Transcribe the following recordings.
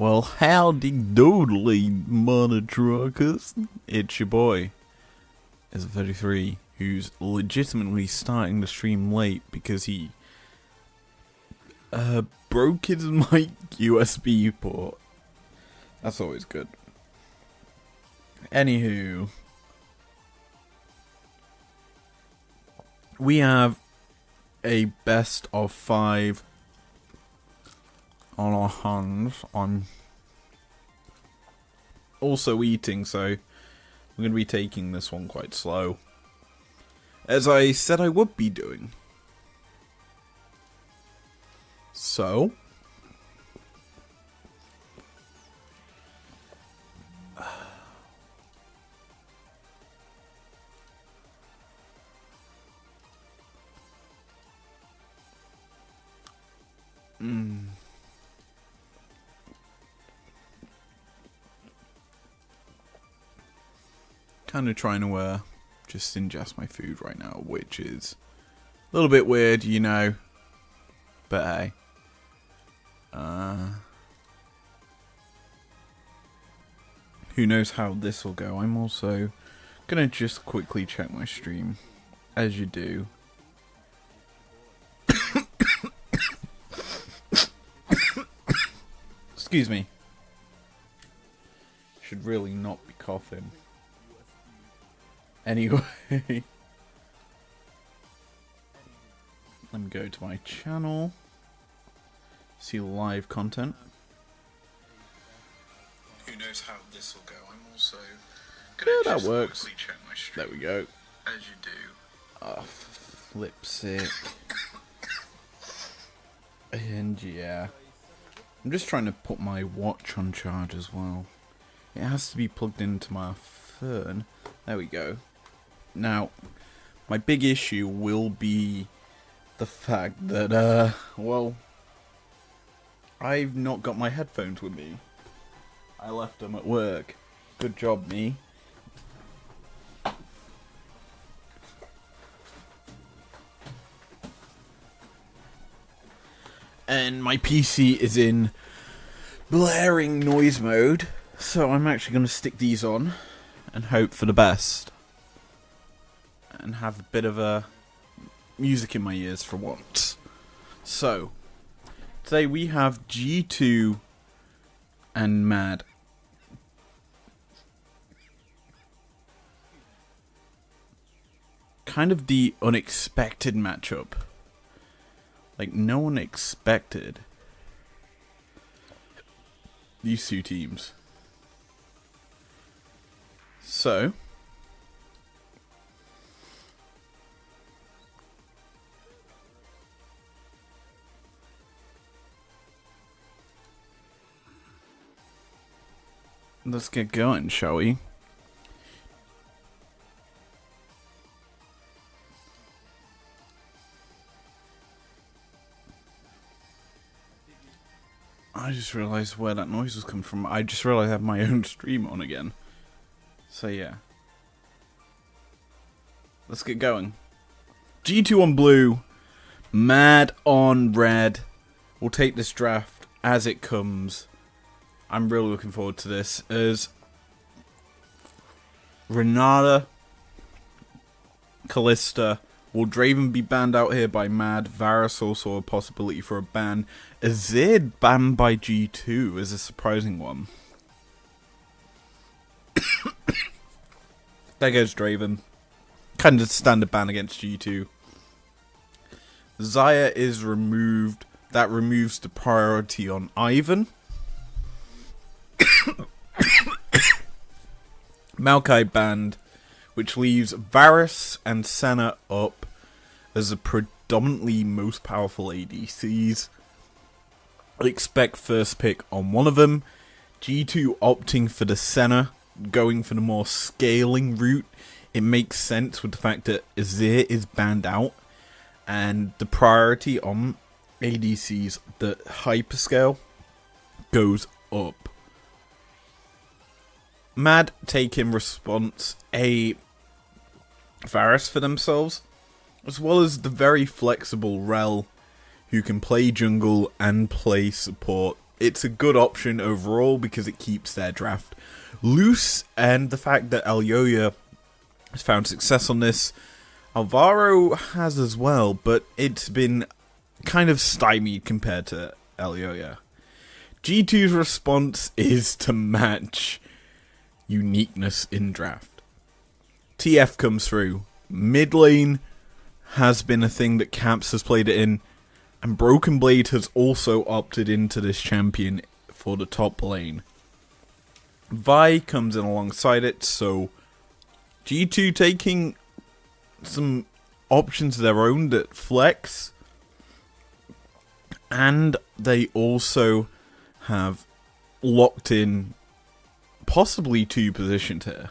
Well, howdy doodly, mother truckers. It's your boy, Is33, who's legitimately starting the stream late because he broke his mic USB port. That's always good. Anywho, we have a best of 5 on our hands. I'm also eating, so I'm going to be taking this one quite slow, as I said I would be doing. So, kind of trying to just ingest my food right now, which is a little bit weird, you know, but hey. Who knows how this will go. I'm also gonna just quickly check my stream, as you do. Excuse me. Should really not be coughing. Anyway, let me go to my channel, see live content. Who knows how this will go? I'm also gonna that works. Check my stream. There we go. As you do. Oh, flip sick. And yeah, I'm just trying to put my watch on charge as well. It has to be plugged into my phone. There we go. Now, my big issue will be the fact that, well, I've not got my headphones with me. I left them at work. Good job, me. And my PC is in blaring noise mode, so I'm actually going to stick these on and hope for the best. And have a bit of music in my ears for once. So, today we have G2 and Mad. Kind of the unexpected matchup. Like, no one expected these two teams. So, let's get going, shall we? I just realised where that noise was coming from. I just realised I have my own stream on again. So yeah. Let's get going. G2 on blue. Mad on red. We'll take this draft as it comes. I'm really looking forward to this, as Renata, Kalista, will Draven be banned out here by Mad? Varus also a possibility for a ban. Azir banned by G2 is a surprising one. There goes Draven. Kind of standard ban against G2. Xayah is removed. That removes the priority on Ivan. Maokai banned, which leaves Varus and Senna up as the predominantly most powerful ADCs. I expect first pick on one of them. G2 opting for the Senna, going for the more scaling route. It makes sense with the fact that Azir is banned out, and the priority on ADCs, the hyperscale, goes up. Mad take in response a Varus for themselves, as well as the very flexible Rel, who can play jungle and play support it's a good option overall because it keeps their draft loose, and the fact that Elyoya has found success on this, Alvaro has as well, but it's been kind of stymied compared to Elyoya. G2's response is to match uniqueness in draft. TF comes through. Mid lane has been a thing that Caps has played it in, and Broken Blade has also opted into this champion for the top lane. Vi comes in alongside it, so G2 taking some options of their own that flex, and they also have locked in possibly 2 positions here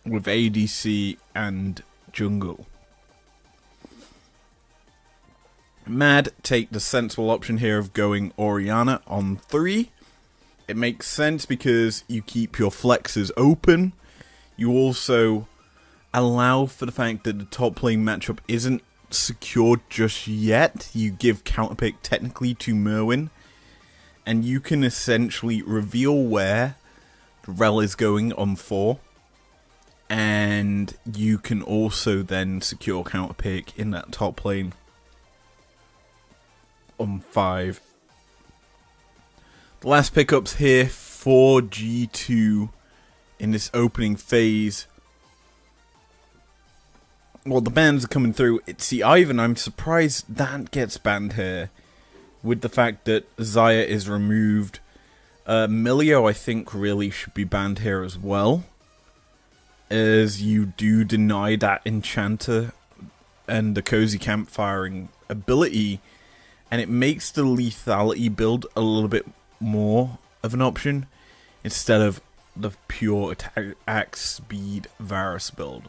with ADC and jungle. Mad take the sensible option here of going Orianna on 3. It makes sense because you keep your flexes open. You also allow for the fact that the top lane matchup isn't secured just yet. You give counterpick technically to Merwin, and you can essentially reveal where Rel is going on 4, and you can also then secure counterpick in that top lane on 5. The last pickups here for G2 in this opening phase. Well, the bans are coming through. It's the Ivan. I'm surprised that gets banned here, with the fact that Xayah is removed. Milio, I think, really should be banned here as well, as you do deny that Enchanter and the Cozy Campfiring ability, and it makes the lethality build a little bit more of an option instead of the pure attack speed Varus build.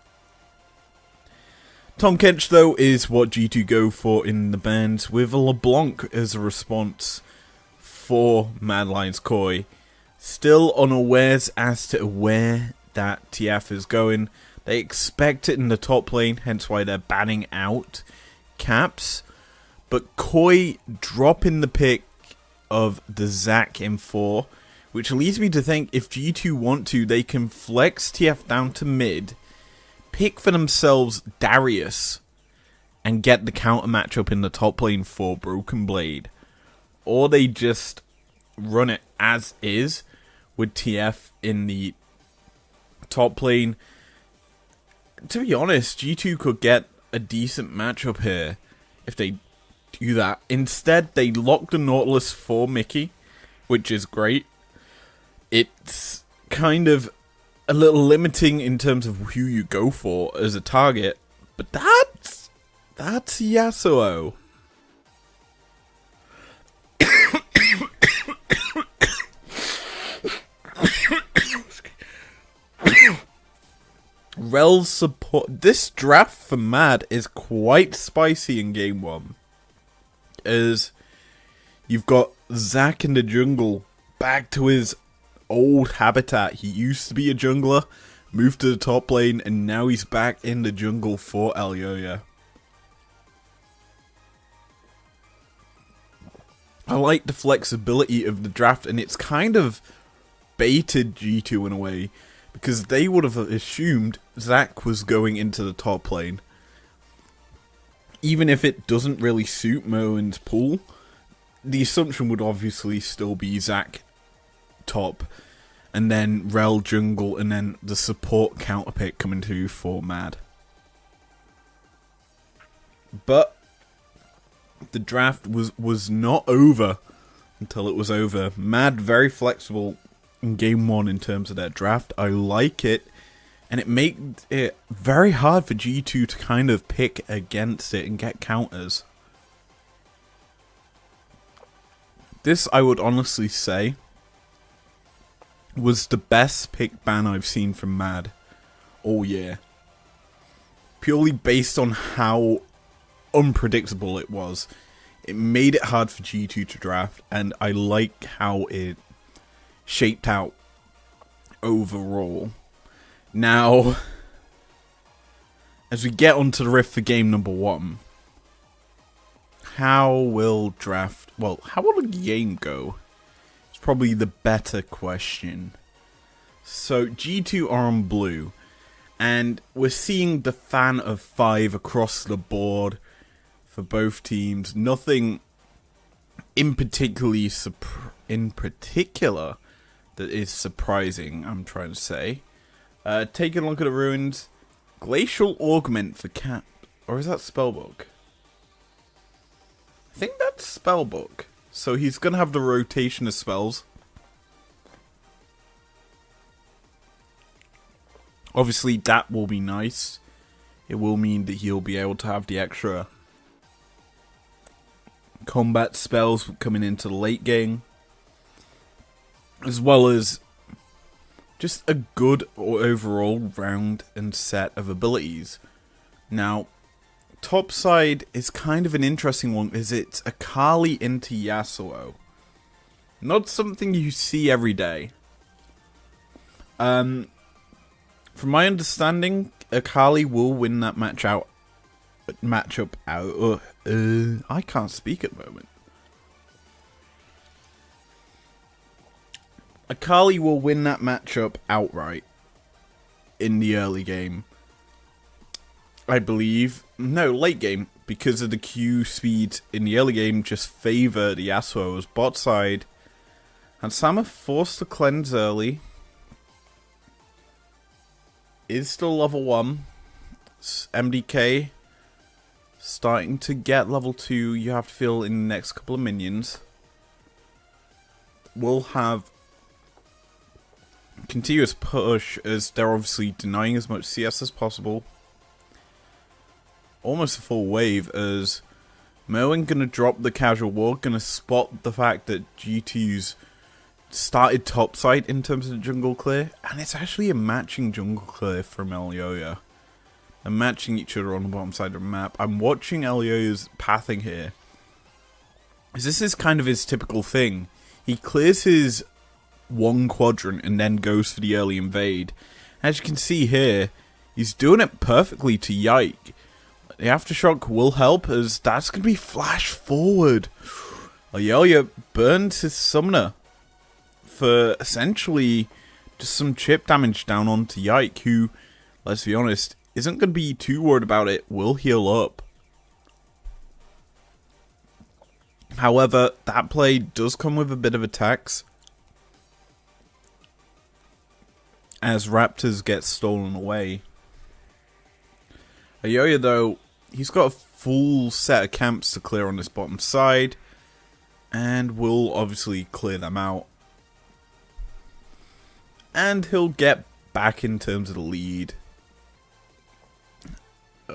Tom Kench, though, is what G2 go for in the bans, with a LeBlanc as a response for Madlions Koi. Still unawares as to where that TF is going. They expect it in the top lane, hence why they're banning out Caps. But Koi dropping the pick of the Zac in 4, which leads me to think if G2 want to, they can flex TF down to mid, pick for themselves Darius, and get the counter matchup in the top lane for Broken Blade. Or they just run it as is with TF in the top lane. To be honest, G2 could get a decent matchup here if they do that. Instead, they lock the Nautilus for Mickey, which is great. It's kind of a little limiting in terms of who you go for as a target, but that's Yasuo. Rel's support. This draft for Mad is quite spicy in game 1, as you've got Zac in the jungle back to his old habitat. He used to be a jungler, moved to the top lane, and now he's back in the jungle for Elyoya. I like the flexibility of the draft, and it's kind of baited G2 in a way, because they would have assumed Zac was going into the top lane. Even if it doesn't really suit Merwin's pool, the assumption would obviously still be Zac top, and then Rel jungle, and then the support counter pick coming to for Mad. But the draft was not over until it was over. Mad very flexible in game 1 in terms of their draft. I like it, and it made it very hard for G2 to kind of pick against it and get counters. This, I would honestly say, was the best pick ban I've seen from Mad all year. Purely based on how unpredictable it was. It made it hard for G2 to draft, and I like how it shaped out overall. Now, as we get onto the riff for game number 1, how will the game go? It's probably the better question. So G2 are on blue, and we're seeing the fan of 5 across the board for both teams. Nothing in particular that is surprising, I'm trying to say. Taking a look at the runes. Glacial Augment for Cap. Or is that Spellbook? I think that's Spellbook. So he's going to have the rotation of spells. Obviously, that will be nice. It will mean that he'll be able to have the extra combat spells coming into the late game. As well as just a good overall round and set of abilities. Now, top side is kind of an interesting one, is it's Akali into Yasuo. Not something you see every day. From my understanding, Akali will win that matchup out. I can't speak at the moment. Akali will win that matchup outright in the early game. I believe. No, late game. Because of the Q speed in the early game just favor the Yasuo's bot side. And Sama forced to cleanse early. Is still level 1. MDK starting to get level 2. You have to feel in the next couple of minions. We'll have continuous push as they're obviously denying as much CS as possible. Almost a full wave as Merwin gonna drop the casual ward, gonna spot the fact that G2's started topside in terms of the jungle clear, and it's actually a matching jungle clear from Elyoya. They're matching each other on the bottom side of the map. I'm watching Elyoya's pathing here. This is kind of his typical thing. He clears his one quadrant and then goes for the early invade. As you can see here, he's doing it perfectly to Yike. The Aftershock will help as that's going to be flash forward. Elyoya burns his summoner for essentially just some chip damage down onto Yike, who, let's be honest, isn't going to be too worried about it, will heal up. However, that play does come with a bit of a tax, as Raptors get stolen away. Elyoya, though, he's got a full set of camps to clear on this bottom side, and will obviously clear them out. And he'll get back in terms of the lead.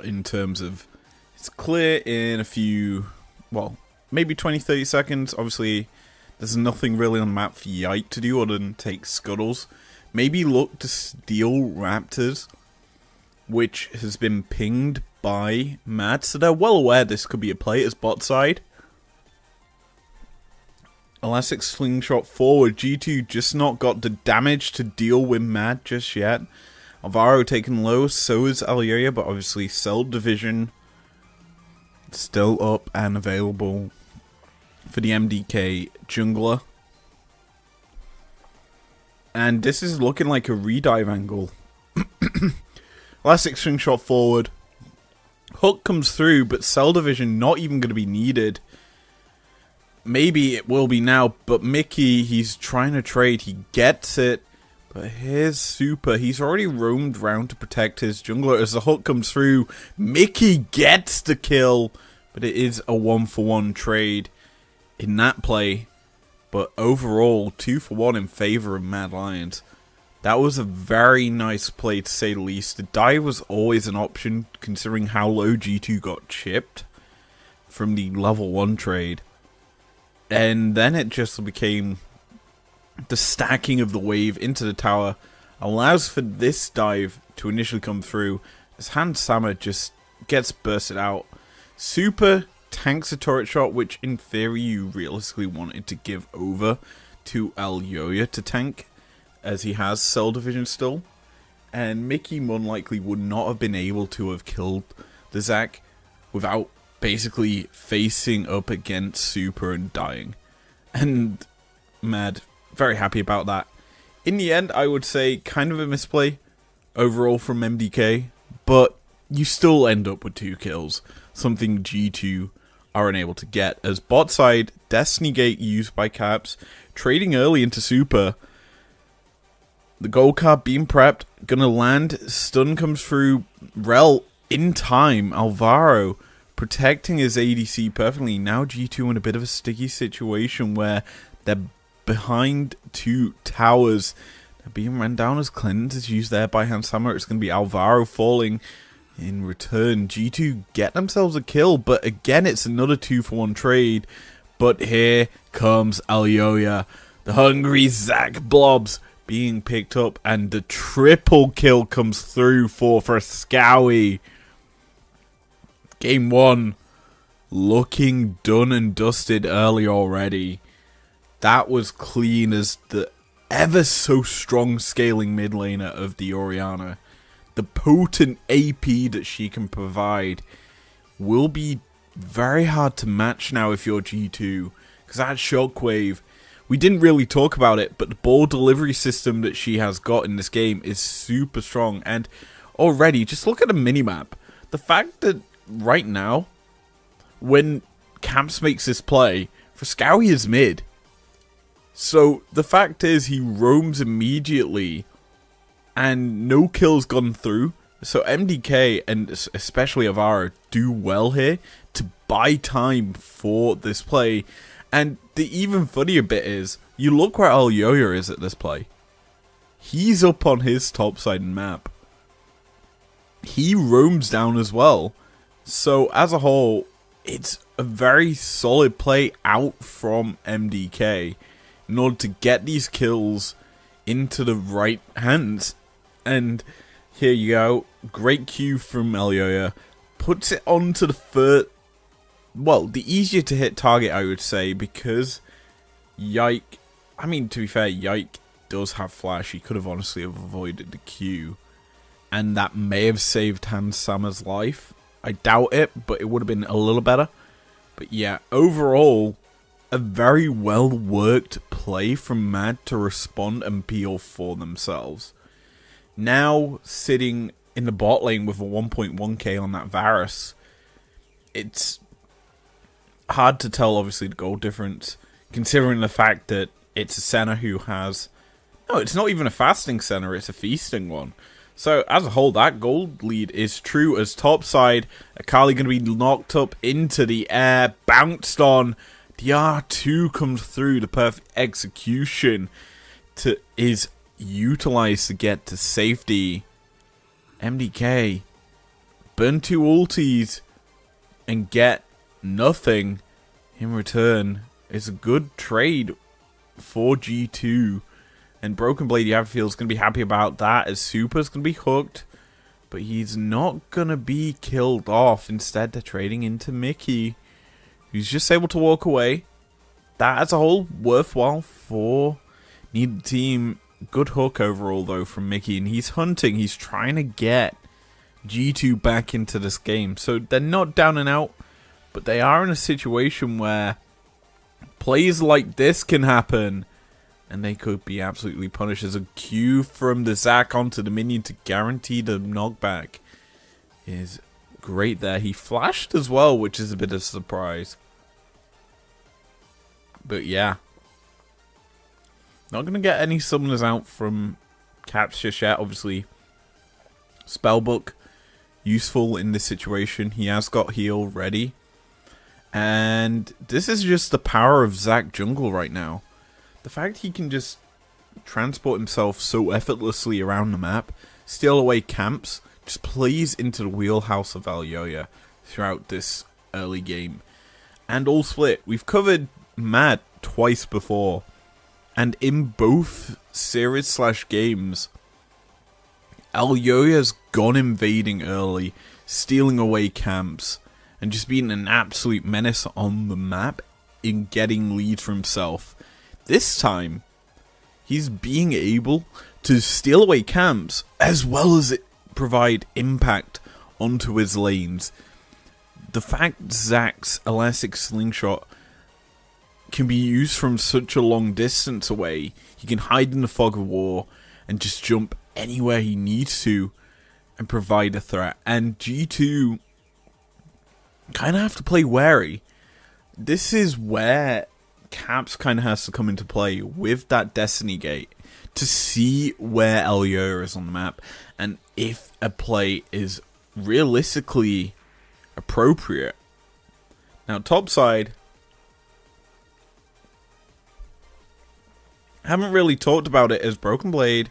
In terms of, it's clear in a few, well, maybe 20-30 seconds. Obviously, there's nothing really on the map for Yike to do other than take scuttles. Maybe look to steal Raptors, which has been pinged by Mad, so they're well aware this could be a play as bot side. Elastic slingshot forward. G2 just not got the damage to deal with Mad just yet. Alvaro taken low, so is Elyoya, but obviously Cell Division still up and available for the MDK jungler. And this is looking like a redive angle. Elastic slingshot forward. Hook comes through, but Cell Division not even going to be needed. Maybe it will be now, but Mickey, he's trying to trade. He gets it. But here's Super. He's already roamed round to protect his jungler. As the hook comes through, Mickey gets the kill. But it is a 1-for-1 trade in that play. But overall, 2-for-1 in favor of Madlions. That was a very nice play, to say the least. The dive was always an option, considering how low G2 got chipped from the level 1 trade. And then it just became the stacking of the wave into the tower allows for this dive to initially come through as Hans Sama just gets bursted out. Super tanks a turret shot, which in theory you realistically wanted to give over to Elyoya to tank, as he has Cell Division still. And Mickey more likely would not have been able to have killed the Zac without basically facing up against Super and dying. And Mad, very happy about that. In the end, I would say kind of a misplay overall from MDK, but you still end up with 2 kills, something G2 are unable to get, as bot side, Destiny Gate used by Caps, trading early into Super. The gold card being prepped, gonna land, stun comes through, Rel in time, Alvaro protecting his ADC perfectly. Now G2 in a bit of a sticky situation where they're behind 2 towers. They're being run down as Cleanse is used there by Hans Hammer. It's gonna be Alvaro falling. In return, G2 get themselves a kill, but again, it's another 2-for-1 trade. But here comes Alyoya, the hungry Zach Blobs being picked up, and the triple kill comes through for Scowie. Game 1, looking done and dusted early already. That was clean as the ever so strong scaling mid laner of the Orianna. The potent AP that she can provide will be very hard to match now if you're G2. Because that Shockwave, we didn't really talk about it, but the ball delivery system that she has got in this game is super strong. And already, just look at the minimap. The fact that right now, when Camps makes this play, Fnatic is mid. So the fact is he roams immediately and no kills gone through. So MDK and especially Avara do well here to buy time for this play. And the even funnier bit is, you look where Alyoya is at this play. He's up on his topside map. He roams down as well. So as a whole, it's a very solid play out from MDK in order to get these kills into the right hands. And here you go, great Q from Alyoya, puts it onto the first, well, the easier to hit target, I would say, because Yike, I mean, to be fair, Yike does have flash. He could have honestly avoided the Q, and that may have saved Hans Sammer's life. I doubt it, but it would have been a little better. But yeah, overall, a very well worked play from Mad to respond and peel for themselves. Now sitting in the bot lane with a 1.1k on that Varus, it's hard to tell obviously the goal difference, considering the fact that it's a Senna who has, no, it's not even a fasting Senna, it's a feasting one. So as a whole, that gold lead is true as topside. Akali going to be knocked up into the air, bounced on. The R2 comes through, the perfect execution is utilized to get to safety. MDK burn 2 ultis and get nothing in return. It's a good trade for G2. And Broken Blade Yavfield is going to be happy about that, as Super's going to be hooked. But he's not going to be killed off. Instead, they're trading into Mickey, who's just able to walk away. That as a whole, worthwhile for neither team. Good hook overall, though, from Mickey. And he's hunting. He's trying to get G2 back into this game. So they're not down and out, but they are in a situation where plays like this can happen. And they could be absolutely punished. As a Q from the Zac onto the minion to guarantee the knockback is great there. He flashed as well, which is a bit of a surprise. But yeah. Not going to get any summoners out from Caps just yet. Obviously, Spellbook, useful in this situation. He has got heal ready. And this is just the power of Zac Jungle right now. The fact he can just transport himself so effortlessly around the map, steal away camps, just plays into the wheelhouse of Alyoya throughout this early game. And all split. We've covered Mad twice before. And in both series/games, Alyoya's gone invading early, stealing away camps, and just being an absolute menace on the map in getting leads for himself. This time, he's being able to steal away camps as well as provide impact onto his lanes. the fact Zach's elastic slingshot can be used from such a long distance away, he can hide in the fog of war and just jump anywhere he needs to and provide a threat. And G2 kind of have to play wary. This is where Caps kind of has to come into play with that Destiny Gate to see where Elyoya is on the map and if a play is realistically appropriate. Now, topside, haven't really talked about it as Broken Blade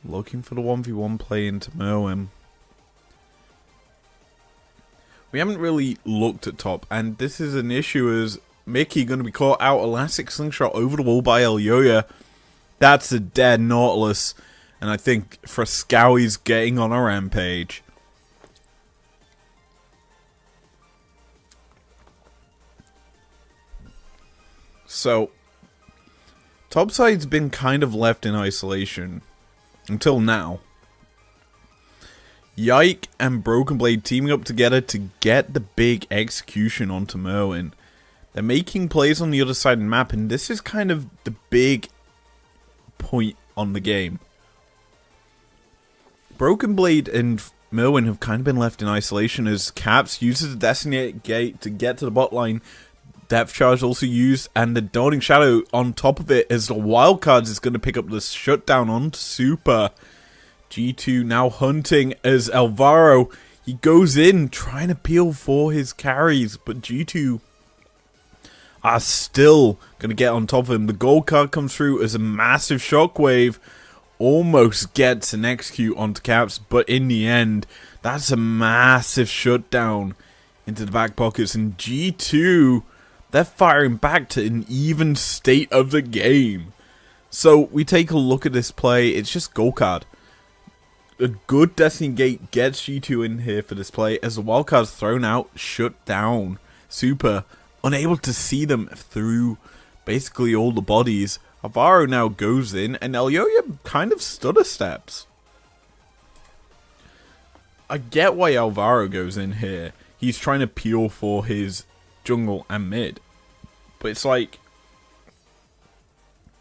looking for the 1v1 play into Merwin. We haven't really looked at top, and this is an issue as Mickey going to be caught out elastic slingshot over the wall by Elyoya. That's a dead Nautilus, and I think Frascowi's getting on a rampage. So, topside's been kind of left in isolation until now. Yike and Broken Blade teaming up together to get the big execution onto Merwin. They're making plays on the other side of the map, and this is kind of the big point on the game. Broken Blade and Merwin have kind of been left in isolation as Caps uses the Destiny Gate to get to the bot line. Depth Charge also used, and the Dawning Shadow on top of it as the Wildcards is going to pick up the shutdown on Super. G2 now hunting as Alvaro, he goes in trying to peel for his carries, but G2 are still going to get on top of him. The gold card comes through as a massive shockwave, almost gets an execute onto Caps, but in the end, that's a massive shutdown into the back pockets, and G2, they're firing back to an even state of the game. So we take a look at this play, it's just gold card. A good Destiny Gate gets G2 in here for this play as the wildcard's thrown out, shut down. Super unable to see them through basically all the bodies. Alvaro now goes in and Elyoya kind of stutter steps. I get why Alvaro goes in here. He's trying to peel for his jungle and mid. But it's like,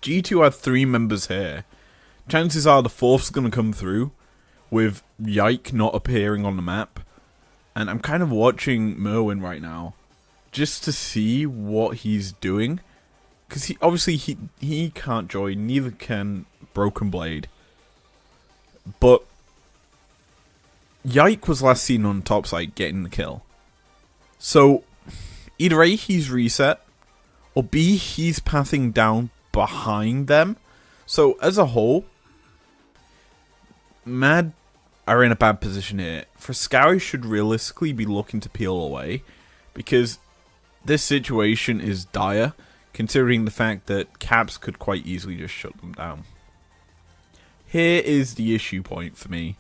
G2 have 3 members here. Chances are the 4th's going to come through with Yike not appearing on the map. And I'm kind of watching Merwin right now just to see what he's doing. Because he can't join, neither can Broken Blade. But Yike was last seen on top side getting the kill. So either A, he's reset, or B, he's pathing down behind them. So as a whole, Mad are in a bad position here. Frascowi should realistically be looking to peel away, because this situation is dire, considering the fact that Caps could quite easily just shut them down. Here is the issue point for me.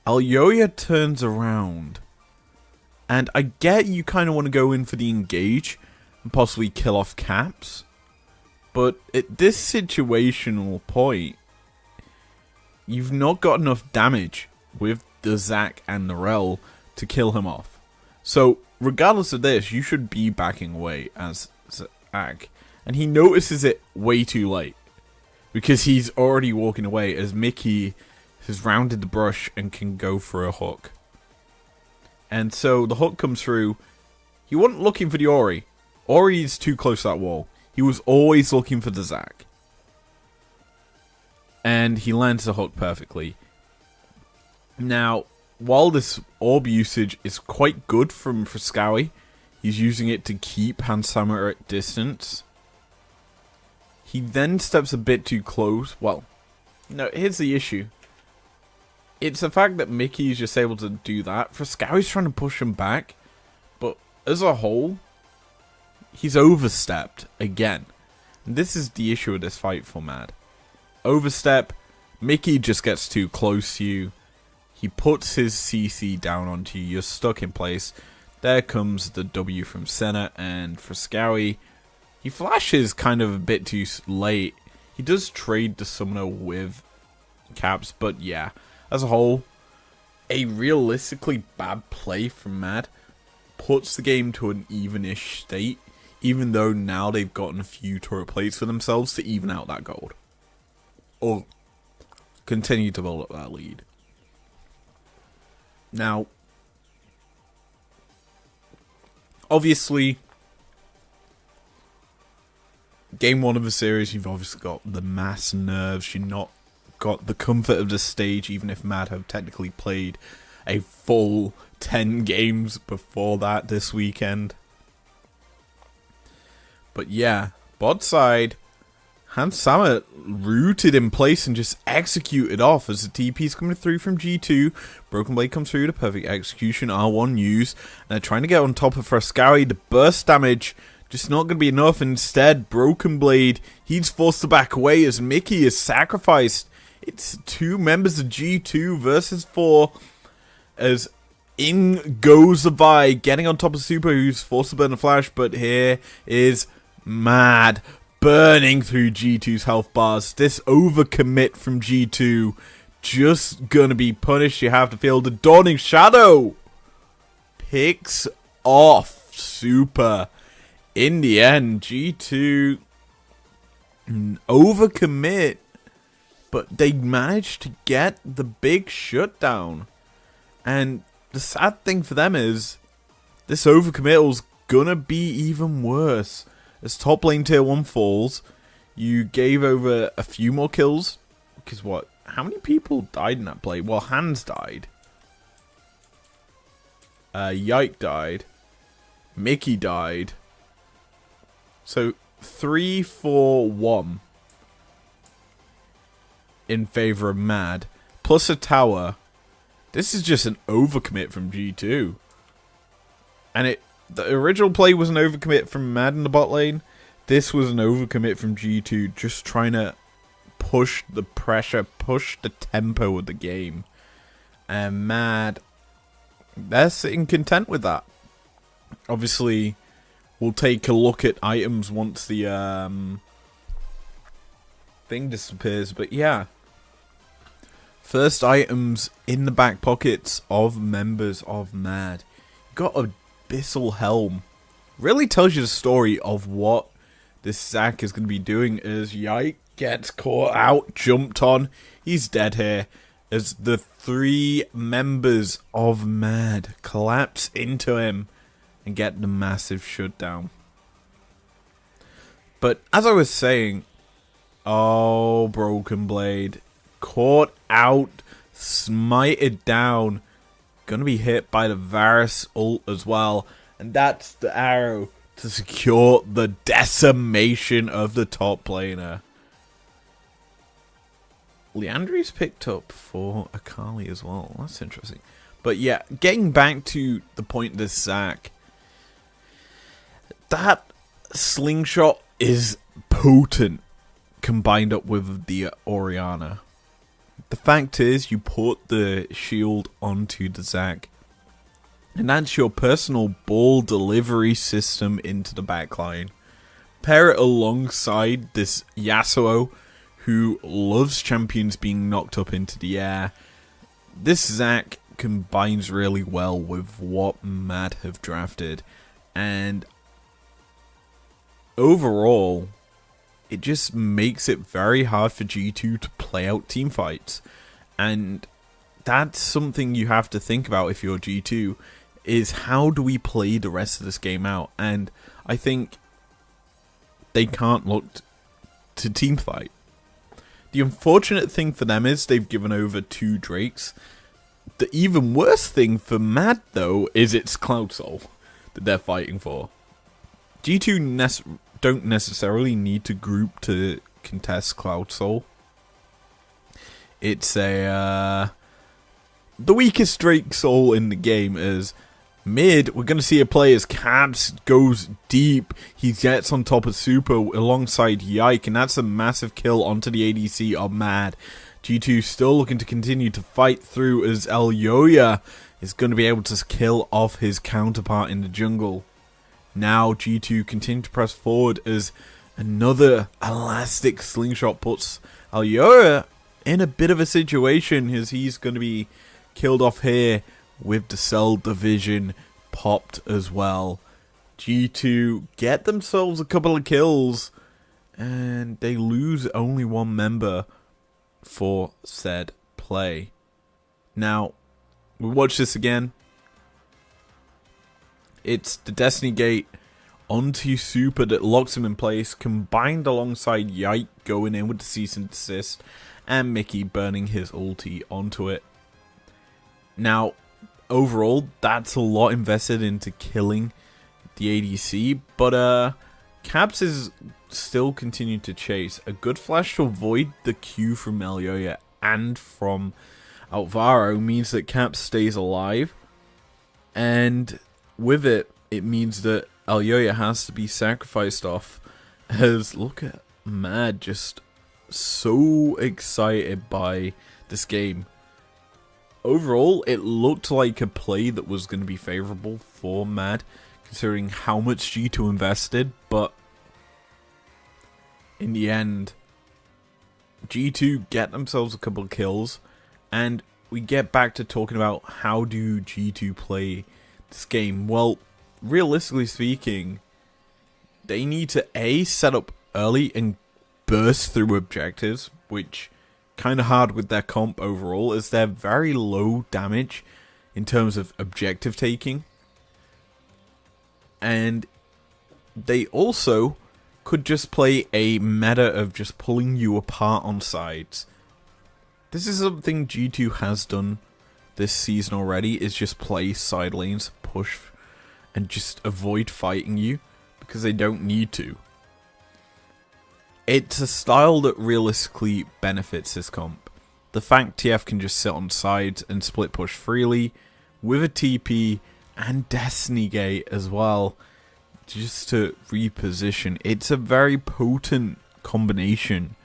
Elyoya turns around, and I get you kind of want to go in for the engage and possibly kill off Caps, but at this situational point, you've not got enough damage with the Zac and the Rel to kill him off. So regardless of this, you should be backing away as Zac, and he notices it way too late because he's already walking away as Mickey has rounded the brush and can go for a hook. And so the hook comes through. He wasn't looking for the Ori. Ori is too close to that wall. He was always looking for the Zac. And he lands the hook perfectly. Now, while this orb usage is quite good from Frascowi, he's using it to keep Hans Sammer at distance. He then steps a bit too close. Well, no, here's the issue. It's the fact that Mickey is just able to do that. Frascowi's trying to push him back, but as a whole, he's overstepped again. And this is the issue of this fight for Mad. Overstep, Mickey just gets too close to you. He puts his CC down onto you. You're stuck in place. There comes the W from Senna and Frascowi. He flashes kind of a bit too late. He does trade the summoner with Caps, but yeah. As a whole, a realistically bad play from Mad. puts the game to an even-ish state, even though now they've gotten a few turret plates for themselves to even out that gold. Or continue to build up that lead. Now, obviously, game 1 of the series, you've obviously got the mass nerves. You've not got the comfort of the stage, even if Mad have technically played a full 10 games before that this weekend. But yeah, bot side, Hans Sammer rooted in place and just executed off as the TP's coming through from G2. Broken Blade comes through, the perfect execution, R1 used. And they're trying to get on top of Frascari. The burst damage just not going to be enough. Instead, Broken Blade, he's forced to back away as Mickey is sacrificed. It's 2 members of G2 versus 4. As in goes the Vi, getting on top of Super, who's forced to burn a flash. But here is Mad burning through G2's health bars. This overcommit from G2 just gonna be punished. You have to feel the Dawning Shadow picks off Super. In the end, G2 overcommit, but they managed to get the big shutdown. And the sad thing for them is this overcommittal's gonna be even worse. As top lane tier 1 falls, you gave over a few more kills. Because what? How many people died in that play? Well, Hans died. Yike died. Mickey died. So 3, 4, 1 in favor of Mad. Plus a tower. This is just an overcommit from G2. And the original play was an overcommit from Mad in the bot lane. This was an overcommit from G2, just trying to push the pressure, push the tempo of the game. And Mad, they're sitting content with that. Obviously, we'll take a look at items once the thing disappears. But yeah, first items in the back pockets of members of Mad. Got a Abyssal Helm. Really tells you the story of what this Zac is going to be doing as Yike gets caught out, jumped on. He's dead here as the 3 members of Mad collapse into him and get the massive shutdown. But as I was saying, oh, Broken Blade caught out, smited down. Gonna be hit by the Varus ult as well. And that's the arrow to secure the decimation of the top laner. Leandri's picked up for Akali as well. That's interesting. But yeah, getting back to the point of this Zac. That slingshot is potent combined up with the Orianna. The fact is, you put the shield onto the Zac, and that's your personal ball delivery system into the backline. Pair it alongside this Yasuo, who loves champions being knocked up into the air. This Zac combines really well with what Mad have drafted, and overall, it just makes it very hard for G2 to play out team fights. And that's something you have to think about if you're G2, is how do we play the rest of this game out? And I think they can't look to team fight. The unfortunate thing for them is they've given over 2 Drakes. The even worse thing for Mad, though, is it's Cloud Soul that they're fighting for. G2 don't necessarily need to group to contest Cloud Soul. It's the weakest Drake Soul in the game is mid. We're going to see a player as Cabs goes deep. He gets on top of Super alongside Yike, and that's a massive kill onto the ADC of Mad. G2 still looking to continue to fight through as Elyoya is going to be able to kill off his counterpart in the jungle. Now G2 continue to press forward as another elastic slingshot puts Elyoya in a bit of a situation as he's going to be killed off here with the Cell Division popped as well. G2 get themselves a couple of kills, and they lose only one member for said play. Now, we watch this again. It's the Destiny Gate onto Super that locks him in place, combined alongside Yike going in with the cease and desist, and Mickey burning his ulti onto it. Now, overall, that's a lot invested into killing the ADC, but Caps is still continuing to chase. A good flash to avoid the Q from Elyoya and from Alvaro means that Caps stays alive, and with it, it means that Elyoya has to be sacrificed off, as look at Mad just so excited by this game. Overall, it looked like a play that was going to be favourable for Mad, considering how much G2 invested, but in the end, G2 get themselves a couple of kills, and we get back to talking about how do G2 play this game. Well, realistically speaking, they need to A, set up early and burst through objectives, which kind of hard with their comp overall, as they're very low damage in terms of objective taking. And they also could just play a meta of just pulling you apart on sides. This is something G2 has done this season already, is just play side lanes, push, and just avoid fighting you, because they don't need to. It's a style that realistically benefits this comp. The fact TF can just sit on sides and split push freely, with a TP and Destiny Gate as well, just to reposition. It's a very potent combination,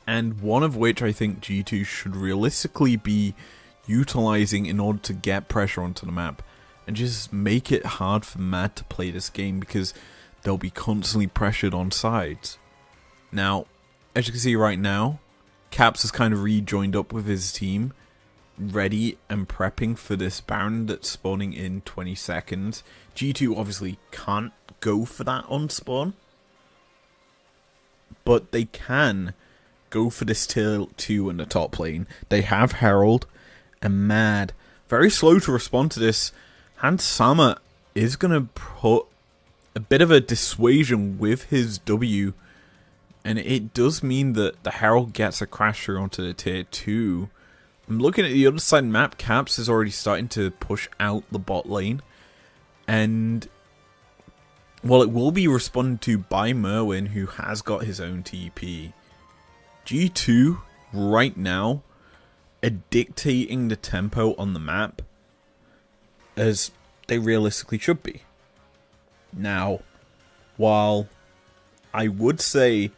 and one of which I think G2 should realistically be utilizing in order to get pressure onto the map, and just make it hard for Mad to play this game, because they'll be constantly pressured on sides. Now, as you can see right now, Caps has kind of rejoined up with his team, ready and prepping for this Baron that's spawning in 20 seconds. G2 obviously can't go for that on spawn, but they can go for this tier 2 in the top lane. They have Herald and Mad. Very slow to respond to this. Hansama is going to put a bit of a dissuasion with his W, and it does mean that the Herald gets a crash through onto the tier 2. I'm looking at the other side map. Caps is already starting to push out the bot lane, and while it will be responded to by Merwin, who has got his own TP, G2 right now are dictating the tempo on the map as they realistically should be. Now, while I would say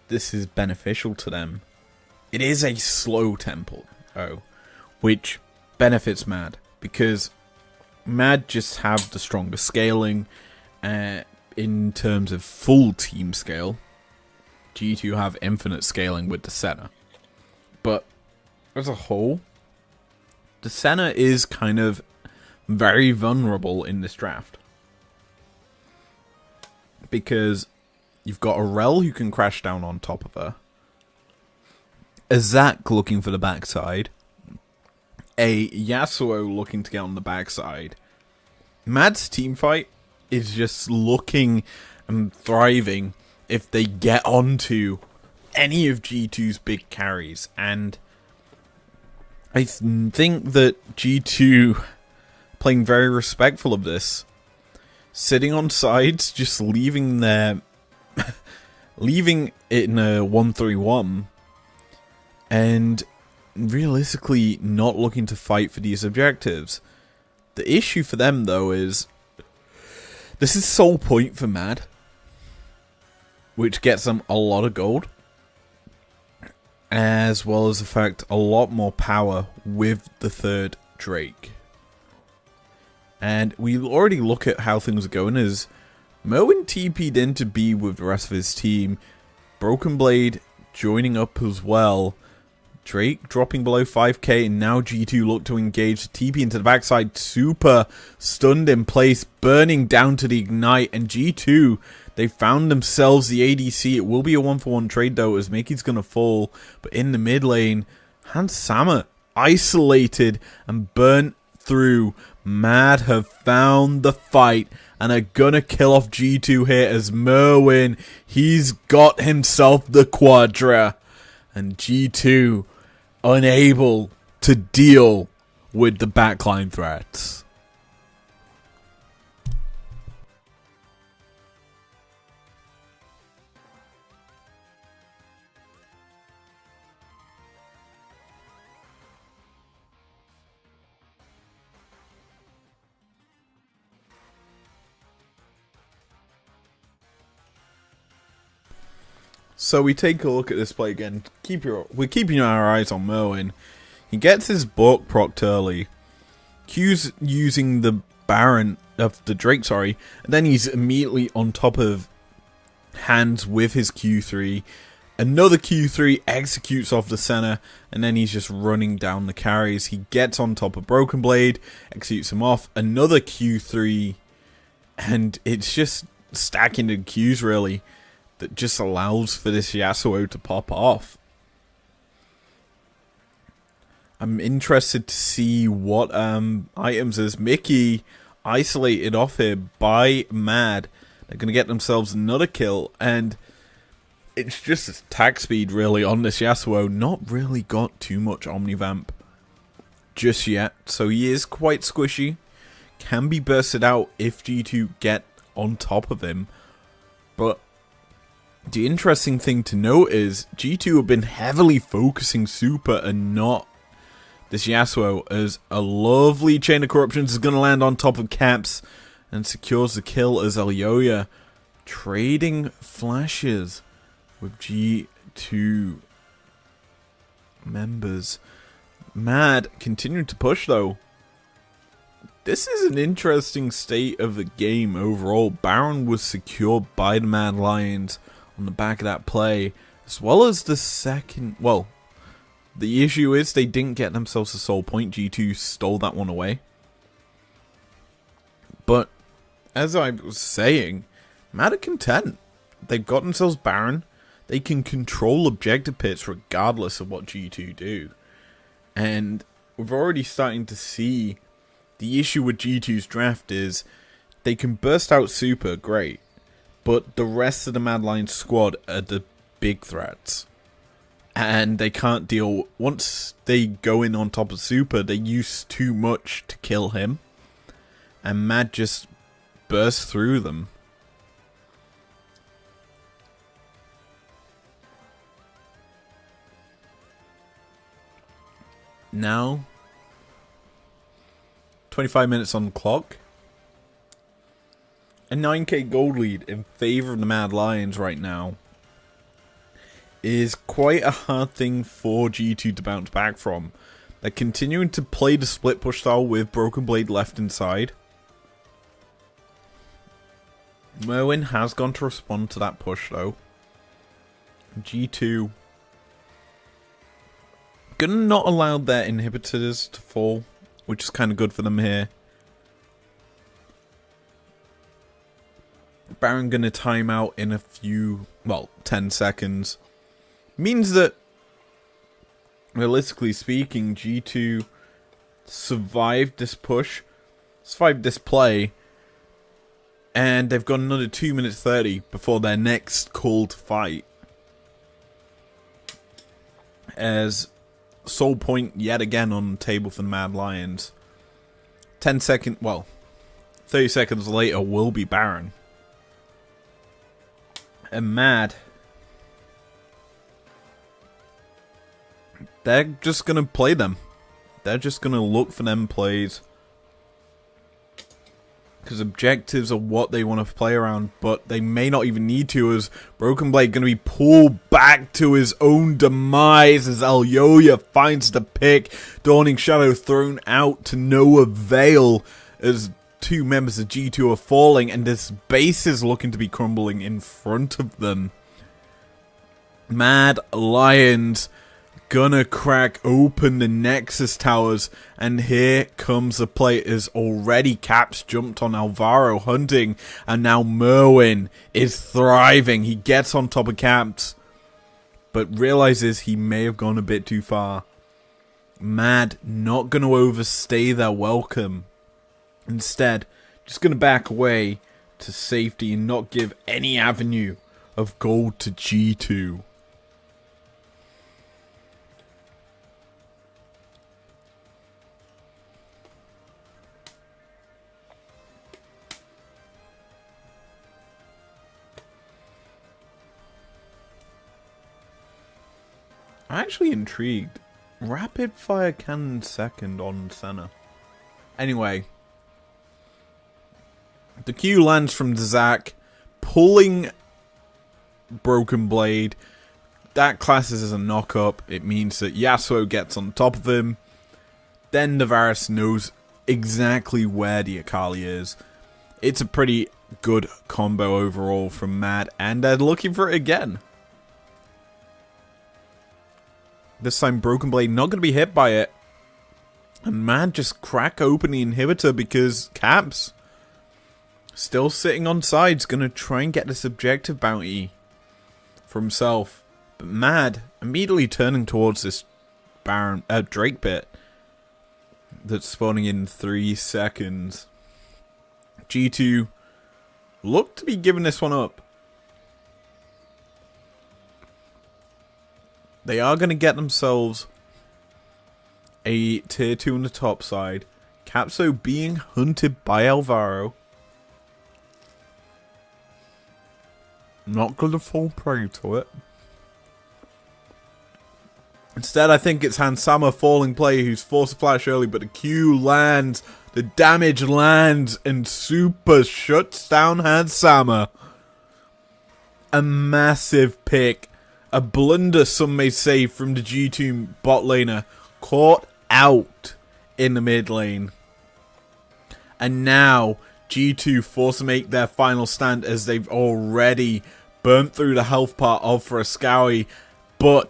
this is beneficial to them, it is a slow tempo, which benefits Mad, because Mad just have the stronger scaling in terms of full team scale. G2 have infinite scaling with the Senna. But as a whole, the Senna is kind of very vulnerable in this draft, because you've got a Rel who can crash down on top of her, a Zac looking for the backside, a Yasuo looking to get on the backside. Mad's teamfight is just looking and thriving if they get onto any of G2's big carries, and I think that G2 playing very respectful of this, sitting on sides, just leaving their leaving it in a 1-3-1, and realistically not looking to fight for these objectives. The issue for them, though, is this is sole point for Mad, which gets them a lot of gold, as well as the fact a lot more power with the third Drake. And we already look at how things are going, as Merwin TP'd in to be with the rest of his team, Broken Blade joining up as well, Drake dropping below 5k, and now G2 look to engage the TP into the backside. Super stunned in place, burning down to the Ignite, and G2, they found themselves the ADC. It will be a 1-for-1 trade though, as Mickey's going to fall, but in the mid lane, Hans Sama isolated and burnt through. Mad have found the fight and are gonna kill off G2 here as Merwin, he's got himself the Quadra, and G2 unable to deal with the backline threats. So we take a look at this play again. We're keeping our eyes on Merwin. He gets his Bork procced early. Q's using the Baron of the Drake, sorry, and then he's immediately on top of Hans with his Q3. Another Q3 executes off the center, and then he's just running down the carries. He gets on top of Broken Blade, executes him off. Another Q3, and it's just stacking the Qs really that just allows for this Yasuo to pop off. I'm interested to see what items as Mickey isolated off here by Mad. They're going to get themselves another kill, and it's just attack speed really on this Yasuo. Not really got too much Omnivamp just yet, so he is quite squishy. Can be bursted out if G2 get on top of him, but the interesting thing to note is G2 have been heavily focusing Super and not this Yasuo, as a lovely Chain of Corruptions is going to land on top of Caps and secures the kill as Elyoya trading flashes with G2 members. Mad continuing to push though. This is an interesting state of the game overall. Baron was secured by the Mad Lions on the back of that play, as well as the second. Well, the issue is they didn't get themselves a soul point. G2 stole that one away. But as I was saying, Mad are content. They've got themselves Baron. They can control objective pits regardless of what G2 do. And we're already starting to see the issue with G2's draft is they can burst out Super, great. But the rest of the Mad Lions squad are the big threats. And they can't deal. Once they go in on top of Super, they use too much to kill him. And Mad just bursts through them. Now, 25 minutes on the clock. A 9k gold lead in favor of the Mad Lions right now is quite a hard thing for G2 to bounce back from. They're continuing to play the split push style with Broken Blade left inside. Merwin has gone to respond to that push though. G2 gonna not allow their inhibitors to fall, which is kind of good for them here. Baron gonna time out in a few, well, 10 seconds. Means that, realistically speaking, G2 survived this push, survived this play, and they've got another 2 minutes 30 before their next called fight. As soul point yet again on the table for the Mad Lions. 30 seconds later will be Baron. And Mad, they're just going to play them. They're just going to look for them plays. Because objectives are what they want to play around, but they may not even need to, as Broken Blade going to be pulled back to his own demise as Elyoya finds the pick. Dawning Shadow thrown out to no avail as two members of G2 are falling, and this base is looking to be crumbling in front of them. Mad Lions gonna crack open the Nexus towers, and here comes the play as already Caps jumped on Alvaro hunting, and now Merwin is thriving. He gets on top of Caps, but realizes he may have gone a bit too far. Mad not gonna overstay their welcome. Instead, just gonna back away to safety and not give any avenue of gold to G2. I'm actually intrigued. Rapid fire cannon second on Senna. Anyway. The Q lands from Zach, pulling Broken Blade. That classes as a knock-up. It means that Yasuo gets on top of him. Then Varus knows exactly where the Akali is. It's a pretty good combo overall from Mad, and they're looking for it again. This time Broken Blade not going to be hit by it. And Mad just crack open the inhibitor because Caps, still sitting on sides, going to try and get this objective bounty for himself. But Mad immediately turning towards this Baron Drake pit that's spawning in 3 seconds. G2 look to be giving this one up. They are going to get themselves a tier 2 on the top side. Capso being hunted by Alvaro. Not going to fall prey to it. Instead, I think it's Hansama falling play who's forced to flash early, but the Q lands, the damage lands, and Super shuts down Hansama. A massive pick. A blunder, some may say, from the G2 bot laner. Caught out in the mid lane. And now, G2 forced to make their final stand as they've already burnt through the health part of Frescowi. But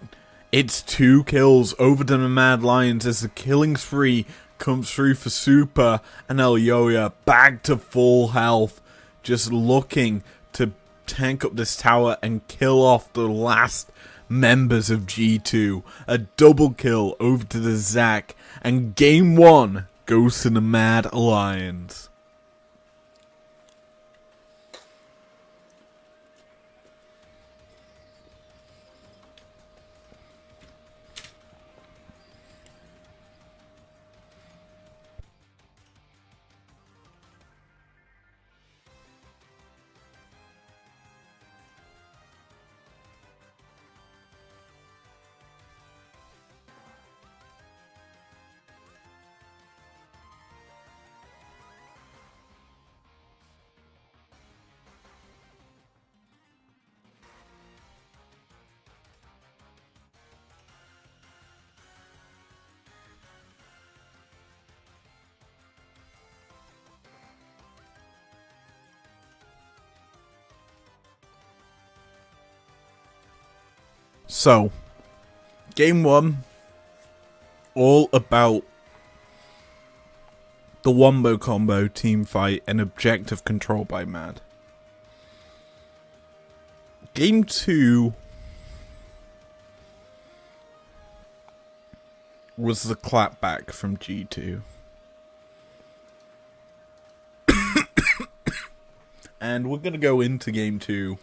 it's 2 kills over the Madlions as the killing spree comes through for Super and Elyoya back to full health. Just looking to tank up this tower and kill off the last members of G2. A double kill over to the Zac, and game 1 goes to the Mad Lions. So, game 1, all about the wombo combo, team fight, and objective control by Mad. Game 2 was the clapback from G2. And we're going to go into game 2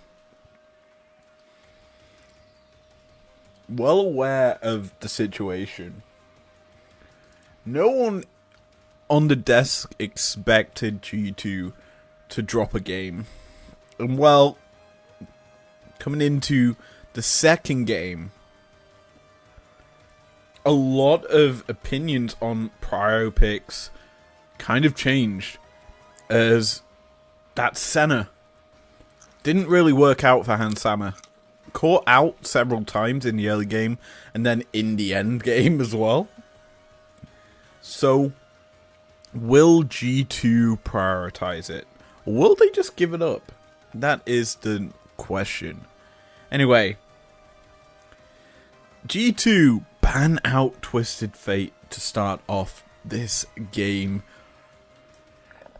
well aware of the situation. No one on the desk expected G2 to drop a game. And well, coming into the second game, a lot of opinions on prio picks kind of changed, as that Senna didn't really work out for Hansama. Caught out several times in the early game, and then in the end game as well. So, will G2 prioritize it? Or will they just give it up? That is the question. Anyway, G2 ban out Twisted Fate to start off this game.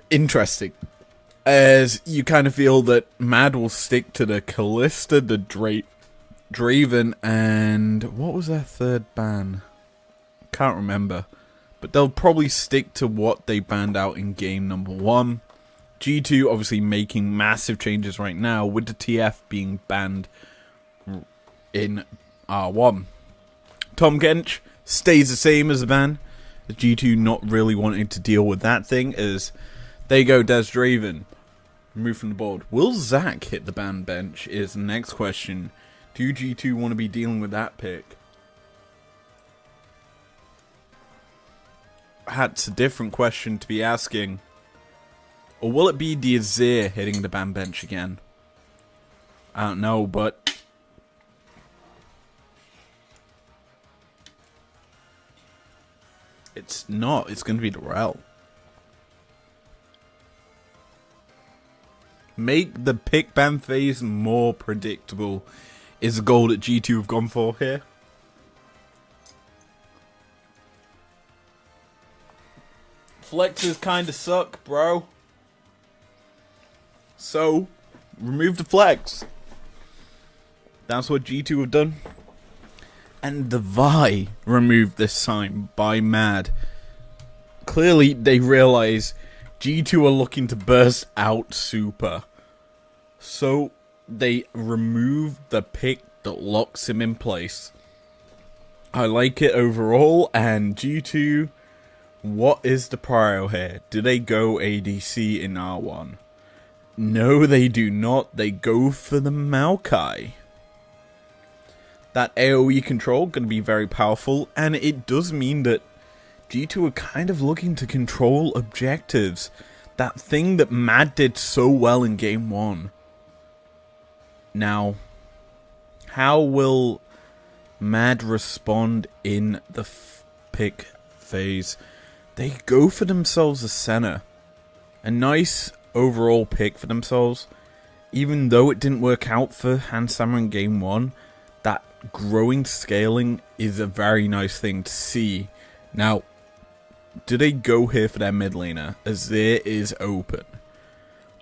Interesting, as you kind of feel that Mad will stick to the Callista, the Draven, and what was their third ban? Can't remember. But they'll probably stick to what they banned out in game number 1. G2 obviously making massive changes right now with the TF being banned in R1. Tom Gench stays the same as the ban. G2 not really wanting to deal with that thing, as they go Des Draven. Remove from the board. Will Zac hit the ban bench is the next question. Do G2 want to be dealing with that pick? That's a different question to be asking. Or will it be the Azir hitting the ban bench again? I don't know, but it's not. It's going to be the Rel. Make the pick ban phase more predictable is the goal that G2 have gone for here. Flexes kinda suck, bro. So, remove the flex. That's what G2 have done. And the Vi removed this time by Mad. Clearly, they realize G2 are looking to burst out super. So, they remove the pick that locks him in place. I like it overall, and G2... what is the prio here? Do they go ADC in R1? No, they do not. They go for the Maokai. That AoE control going to be very powerful, and it does mean that G2 are kind of looking to control objectives. That thing that Mad did so well in game 1. Now, how will Mad respond in the pick phase? They go for themselves a Senna. A nice overall pick for themselves. Even though it didn't work out for Hans Sammer in game 1, that growing scaling is a very nice thing to see. Now, do they go here for their mid laner? Azir is open.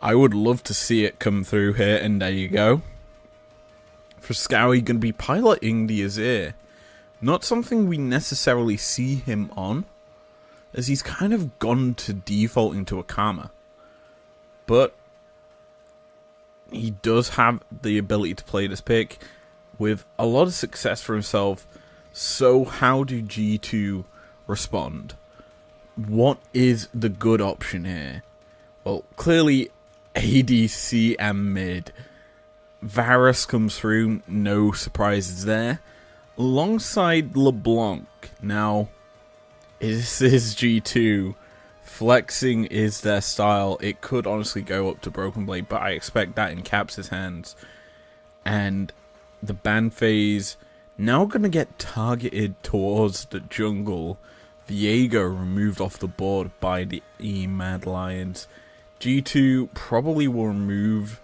I would love to see it come through here, and there you go. Frescowy going to be piloting the Azir. Not something we necessarily see him on, as he's kind of gone to defaulting to a Karma. But he does have the ability to play this pick with a lot of success for himself. So how do G2 respond? What is the good option here? Well, clearly ADC and mid. Varus comes through, no surprises there. Alongside LeBlanc. Now, this is G2. Flexing is their style. It could honestly go up to Broken Blade, but I expect that in Caps' hands. And the ban phase now going to get targeted towards the jungle. Viego removed off the board by the Madlions. G2 probably will remove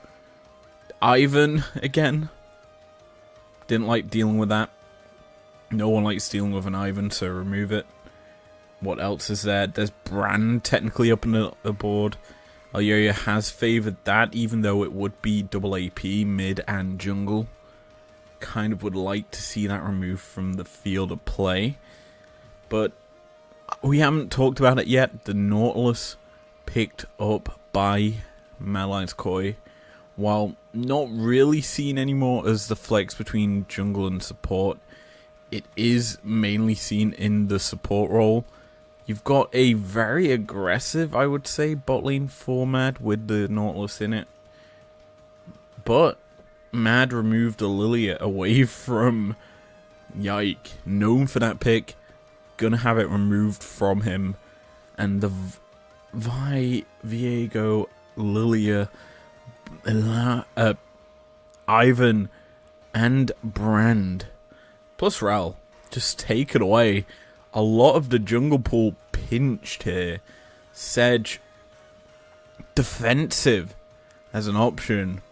Ivan again. Didn't like dealing with that. No one likes dealing with an Ivan, so remove it. What else is there? There's Brand technically up on the board. Alyoya has favoured that, even though it would be double AP, mid and jungle. Kind of would like to see that removed from the field of play. But we haven't talked about it yet. The Nautilus picked up by Madlions Koi. While not really seen anymore as the flex between jungle and support, it is mainly seen in the support role. You've got a very aggressive, I would say, bot lane for Mad with the Nautilus in it. But Mad removed the Lilia away from Yike. Known for that pick. Gonna have it removed from him. And the Viego, Lilia, Ivan, and Brand. Plus Ral. Just take it away. A lot of the jungle pool pinched here. Sedge, defensive as an option.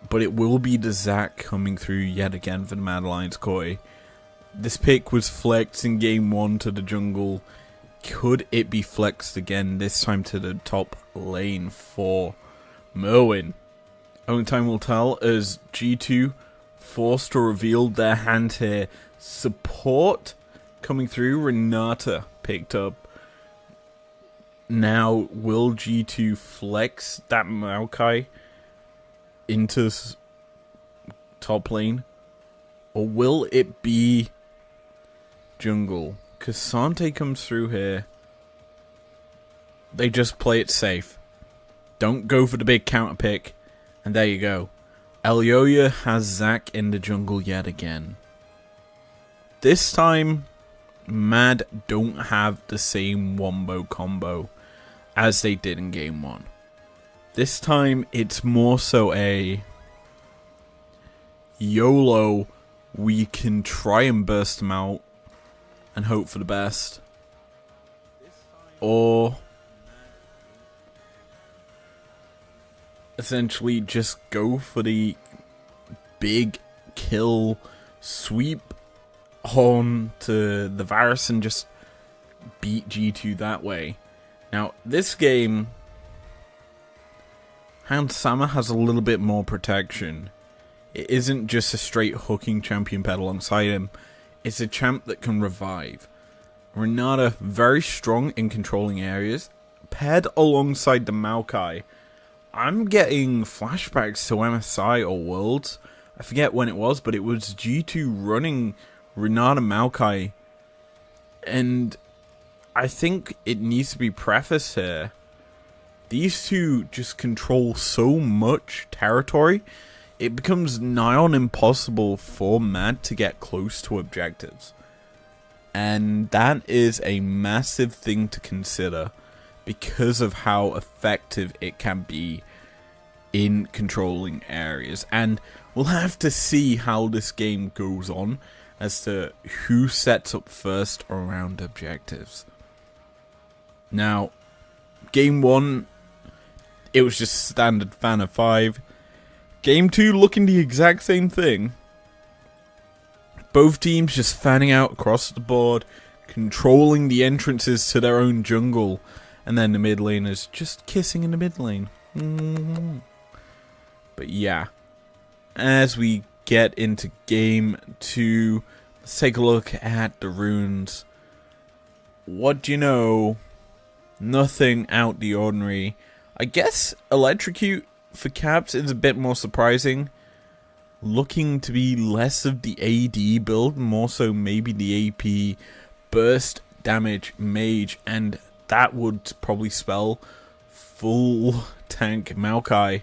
But it will be the Zac coming through yet again for the Madlions Koi. This pick was flexed in game 1 to the jungle. Could it be flexed again, this time to the top lane for Merwin? Only time will tell, as G2 forced to reveal their hand here. Support coming through, Renata picked up. Now, will G2 flex that Maokai into top lane? Or will it be jungle? Cassante comes through here. They just play it safe. Don't go for the big counter pick. And there you go. Elyoya has Zac in the jungle yet again. This time, Mad don't have the same wombo combo as they did in game 1. This time, it's more so a YOLO, we can try and burst them out and hope for the best. Or essentially just go for the big kill, sweep on to the Varus and just beat G2 that way. Now, this game, Hans Sama has a little bit more protection. It isn't just a straight hooking champion pet alongside him. It's a champ that can revive. Renata, very strong in controlling areas. Paired alongside the Maokai. I'm getting flashbacks to MSI or Worlds. I forget when it was, but it was G2 running Renata Maokai. And I think it needs to be prefaced here. These two just control so much territory. It becomes nigh on impossible for Mad to get close to objectives. And that is a massive thing to consider because of how effective it can be in controlling areas. And we'll have to see how this game goes on as to who sets up first around objectives. Now, game 1, it was just standard fan of 5. Game 2 looking the exact same thing. Both teams just fanning out across the board, controlling the entrances to their own jungle, and then the mid laners just kissing in the mid lane. But yeah, as we get into game 2, let's take a look at the runes. What do you know? Nothing out the ordinary. I guess Electrocute for Caps is a bit more surprising. Looking to be less of the AD build, more so maybe the AP burst damage mage, and that would probably spell full tank Maokai.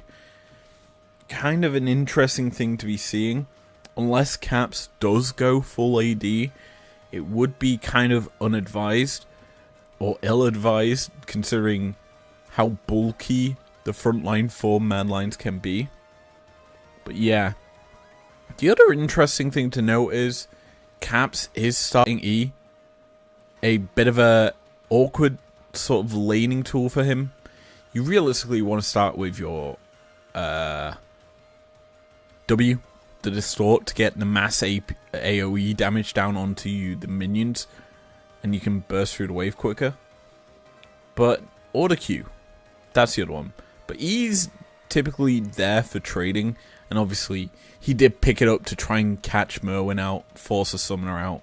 Kind of an interesting thing to be seeing. Unless Caps does go full AD, it would be kind of unadvised or ill-advised considering how bulky the front line for Madlions can be. But yeah. The other interesting thing to note is Caps is starting E. A bit of a awkward sort of laning tool for him. You realistically want to start with your W, the distort, to get the mass AoE damage down onto the minions. And you can burst through the wave quicker. But Order Q, that's the other one. But E's typically there for trading. And obviously, he did pick it up to try and catch Merwin out, force a summoner out.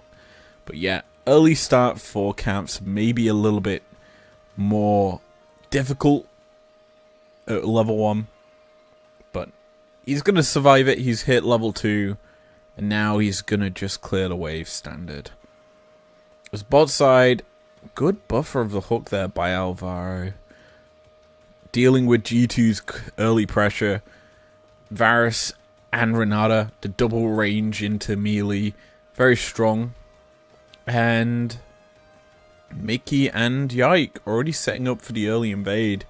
But yeah, early start for Caps, maybe a little bit more difficult at level 1. But he's going to survive it. He's hit level 2. And now he's going to just clear the wave standard. As bot side, good buffer of the hook there by Alvaro. Dealing with G2's early pressure. Varus and Renata, the double range into melee, very strong. And Mickey and Yike already setting up for the early invade.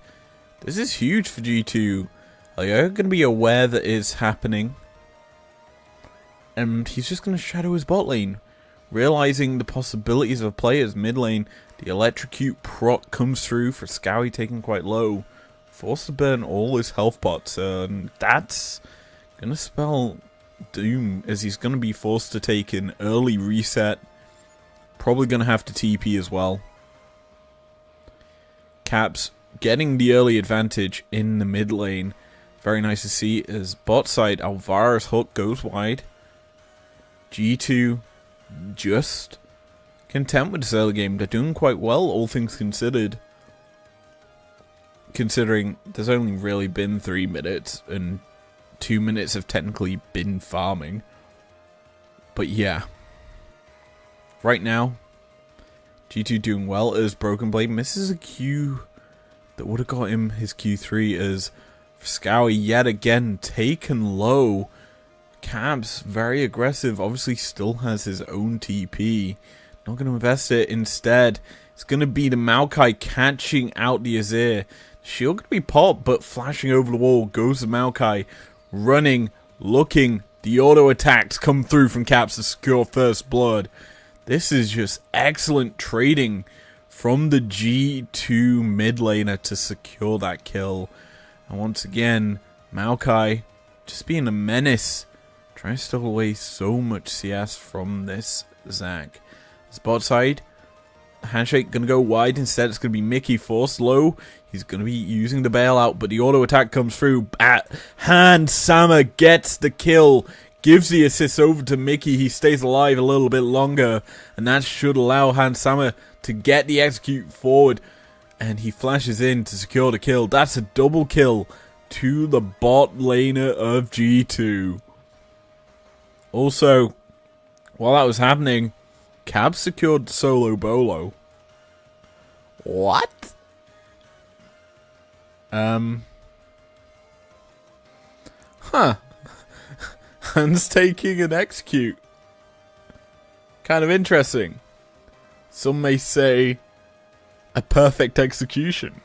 This is huge for G2. They're going to be aware that it's happening. And he's just going to shadow his bot lane. Realizing the possibilities of players mid lane, the Electrocute proc comes through for Scowy taking quite low. Forced to burn all his health pots, and that's going to spell doom, as he's going to be forced to take an early reset. Probably going to have to TP as well. Caps getting the early advantage in the mid lane. Very nice to see as bot side Alvara's hook goes wide. G2 just content with this early game. They're doing quite well, all things considered. Considering there's only really been 3 minutes and 2 minutes have technically been farming. But yeah. Right now, G2 doing well as Broken Blade misses a Q that would have got him his Q3 as Scowie yet again taken low. Cabs very aggressive, obviously still has his own TP. Not going to invest it. Instead, it's going to be the Maokai catching out the Azir. Shield going to be popped, but flashing over the wall goes the Maokai. Running, looking, the auto attacks come through from Caps to secure first blood. This is just excellent trading from the G2 mid laner to secure that kill. And once again, Maokai just being a menace. Trying to steal away so much CS from this Zac. This bot side, handshake going to go wide. Instead, it's going to be Mickey forced low. He's going to be using the bailout, but the auto attack comes through. Hans Sama gets the kill. Gives the assist over to Mickey. He stays alive a little bit longer. And that should allow Hans Sama to get the execute forward. And he flashes in to secure the kill. That's a double kill to the bot laner of G2. Also, while that was happening, Cab secured solo bolo. What? Huh. Hans taking an execute. Kind of interesting. Some may say a perfect execution.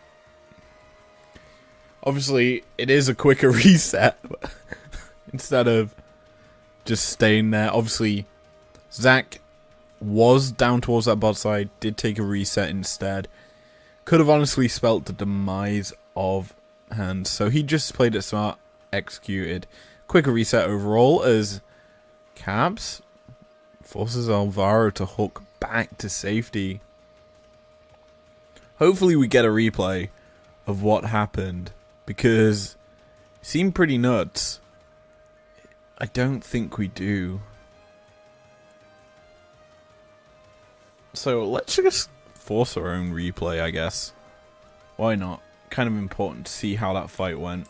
Obviously, it is a quicker reset. Instead of just staying there. Obviously, Zac was down towards that bot side. Did take a reset instead. Could have honestly spelt the demise of Hans. So he just played it smart. Executed. Quicker reset overall as Cabs forces Alvaro to hook back to safety. Hopefully we get a replay of what happened because it seemed pretty nuts. I don't think we do. So let's just force our own replay, I guess. Why not? Kind of important to see how that fight went.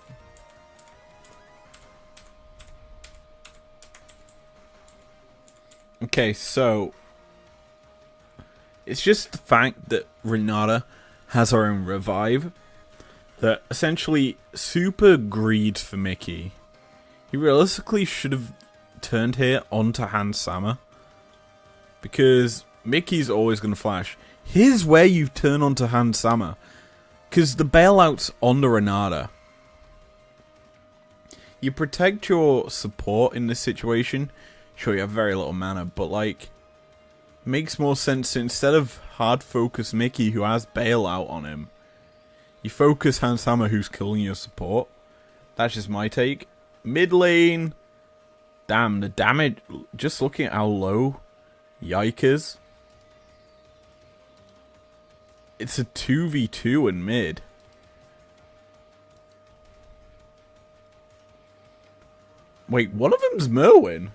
Okay, so it's just the fact that Renata has her own revive that essentially super greed for Mickey. He realistically should have turned here onto Hans Sama because Mickey's always going to flash. Here's where you turn onto Hans Sama because the bailout's on the Renata. You protect your support in this situation. Sure, you have very little mana, but like, makes more sense to, instead of hard focus Mickey who has bailout on him, you focus Hans Hammer who's killing your support. That's just my take. Mid lane, damn, the damage, just looking at how low Yike is. It's a 2v2 in mid. Wait, one of them's Merwin,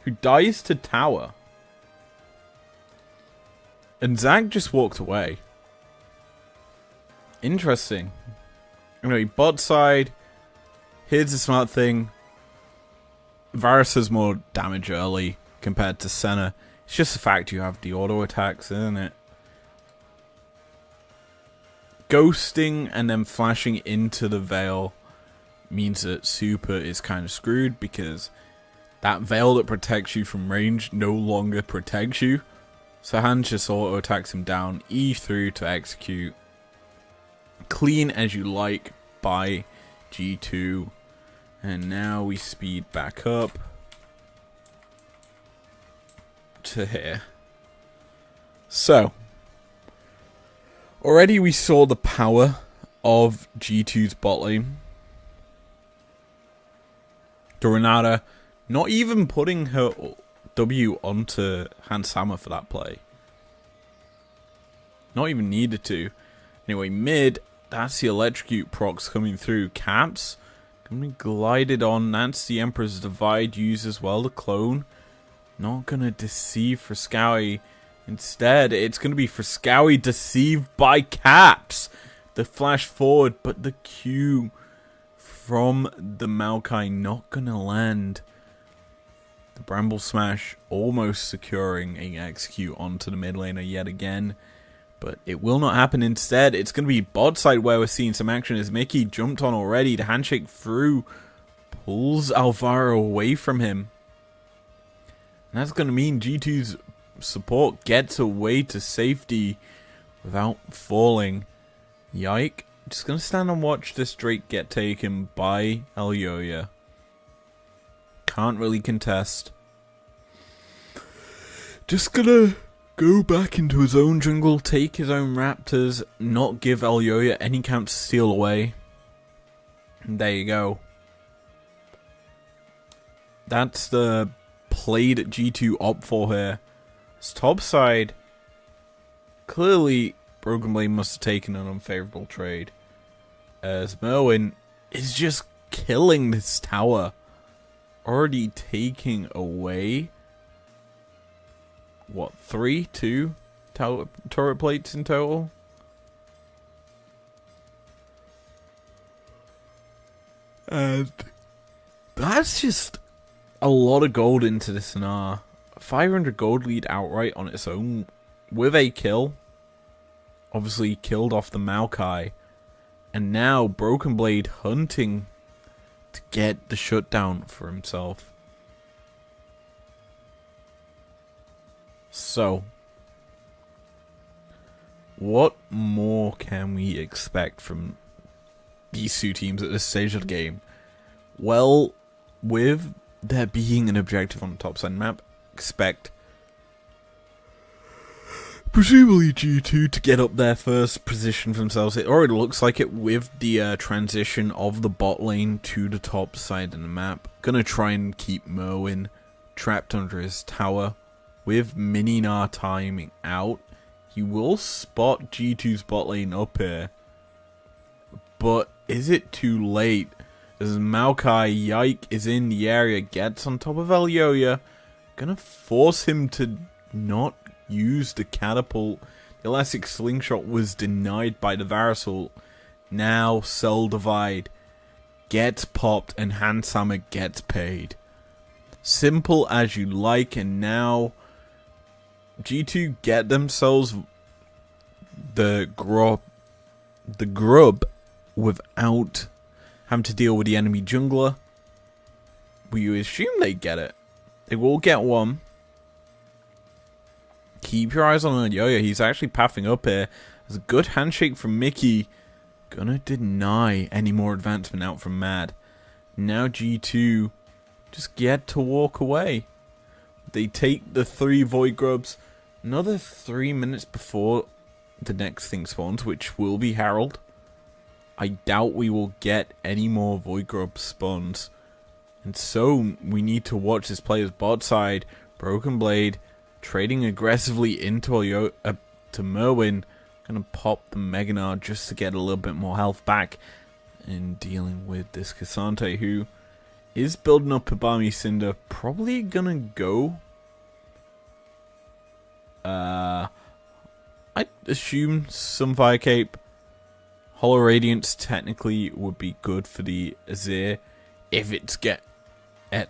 who dies to tower. And Zac just walked away. Interesting. Anyway, bot side. Here's the smart thing. Varus has more damage early compared to Senna. It's just the fact you have the auto attacks, isn't it? Ghosting and then flashing into the Veil means that Super is kind of screwed because that Veil that protects you from range no longer protects you. So Hans just auto attacks him down, E through to execute. Clean as you like by G2. And now we speed back up to here. So, already we saw the power of G2's bot lane. The Renata Not even putting her W onto Hans Hammer for that play. Not even needed to. Anyway, mid, that's the electrocute procs coming through. Caps, gonna be glided on. That's the Emperor's Divide used as well, the clone. Not gonna deceive for Scowie. Instead, it's gonna be for Scowie deceived by Caps. The flash forward, but the Q from the Maokai not gonna land. The Bramble Smash almost securing a execute onto the mid laner yet again. But it will not happen. Instead, it's going to be bot side where we're seeing some action as Mickey jumped on already. The handshake through pulls Alvaro away from him. And that's going to mean G2's support gets away to safety without falling. Yike. Just going to stand and watch this Drake get taken by Elyoya. Can't really contest. Just gonna go back into his own jungle, take his own raptors, not give Elyoya any camp to steal away. And there you go. That's the play that G2 opt for here. It's top side. Clearly, Broken Blade must have taken an unfavorable trade. As Merwin is just killing this tower. Already taking away, what, 2 turret plates in total? And that's just a lot of gold into this Anar. 500 gold lead outright on its own with a kill. Obviously killed off the Maokai. And now Broken Blade hunting to get the shutdown for himself. So, what more can we expect from these two teams at this stage of the game? Well, with there being an objective on the top side map, expect presumably G2 to get up their first position for themselves. It already looks like it with the transition of the bot lane to the top side of the map. Gonna try and keep Merwin trapped under his tower. With Mininar timing out, he will spot G2's bot lane up here. But is it too late? As Maokai Yike is in the area, gets on top of Elyoya. Gonna force him to not use the catapult. The elastic slingshot was denied by the Varus ult. Now Cell Divide gets popped and Hans Hammer gets paid. Simple as you like, and now G2 get themselves the grub without having to deal with the enemy jungler. We assume they get it. They will get one. Keep your eyes on Elyoya. He's actually pathing up here. There's a good handshake from Mickey. Gonna deny any more advancement out from Mad. Now G2 just get to walk away. They take the 3 Void Grubs. Another 3 minutes before the next thing spawns, which will be Herald. I doubt we will get any more Void Grub spawns. And so we need to watch this player's bot side. Broken Blade trading aggressively into to Merwin. Gonna pop the Meganar just to get a little bit more health back. And dealing with this Cassante, who is building up a Barmy Cinder. Probably gonna go. I assume some Fire Cape. Hollow Radiance technically would be good for the Azir if it's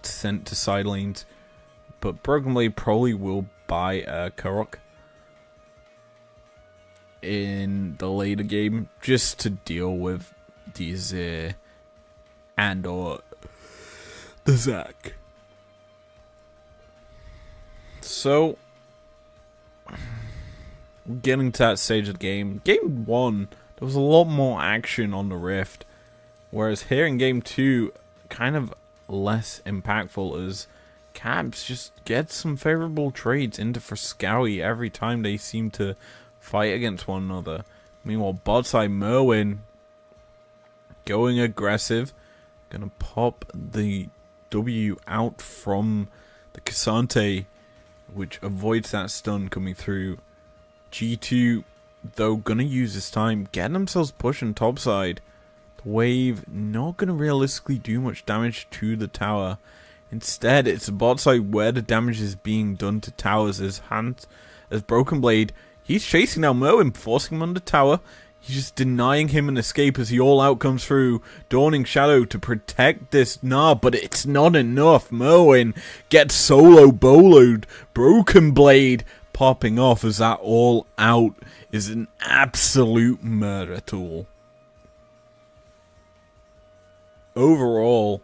sent to side lanes. But Broken Blade probably will buy Karok in the later game just to deal with the Azir and or the Zac. So, getting to that stage of the game. Game 1, there was a lot more action on the Rift. Whereas here in Game 2, kind of less impactful as Cabs just get some favorable trades into Frescowie every time they seem to fight against one another. Meanwhile, bot side Merwin going aggressive. Gonna pop the W out from the Cassante, which avoids that stun coming through. G2, though, gonna use this time, getting themselves pushing topside. The wave not gonna realistically do much damage to the tower. Instead, it's the bot side where the damage is being done to towers as Broken Blade. He's chasing down Merwin, forcing him under tower. He's just denying him an escape as he all out comes through. Dawning Shadow to protect this Gnar, but it's not enough. Merwin gets solo boloed. Broken Blade popping off as that all out is an absolute murder tool. Overall,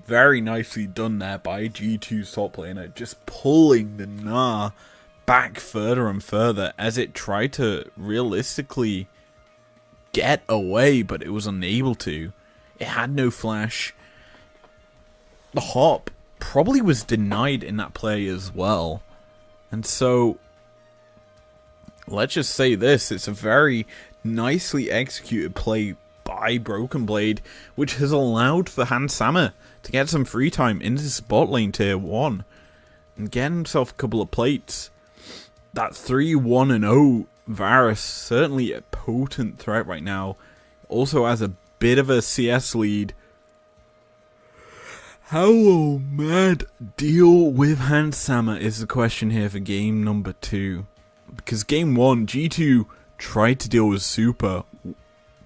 very nicely done there by G2's top laner, just pulling the Gnar back further and further as it tried to realistically get away, but it was unable to. It had no flash. The hop probably was denied in that play as well. And so, let's just say this, it's a very nicely executed play by Broken Blade, which has allowed for Hans Sama to get some free time into this bot lane tier 1 and get himself a couple of plates. That 3-1-0 Varus, certainly a potent threat right now, also has a bit of a CS lead. How will Mad deal with Hans Sama is the question here for game number 2. Because game 1, G2 tried to deal with Super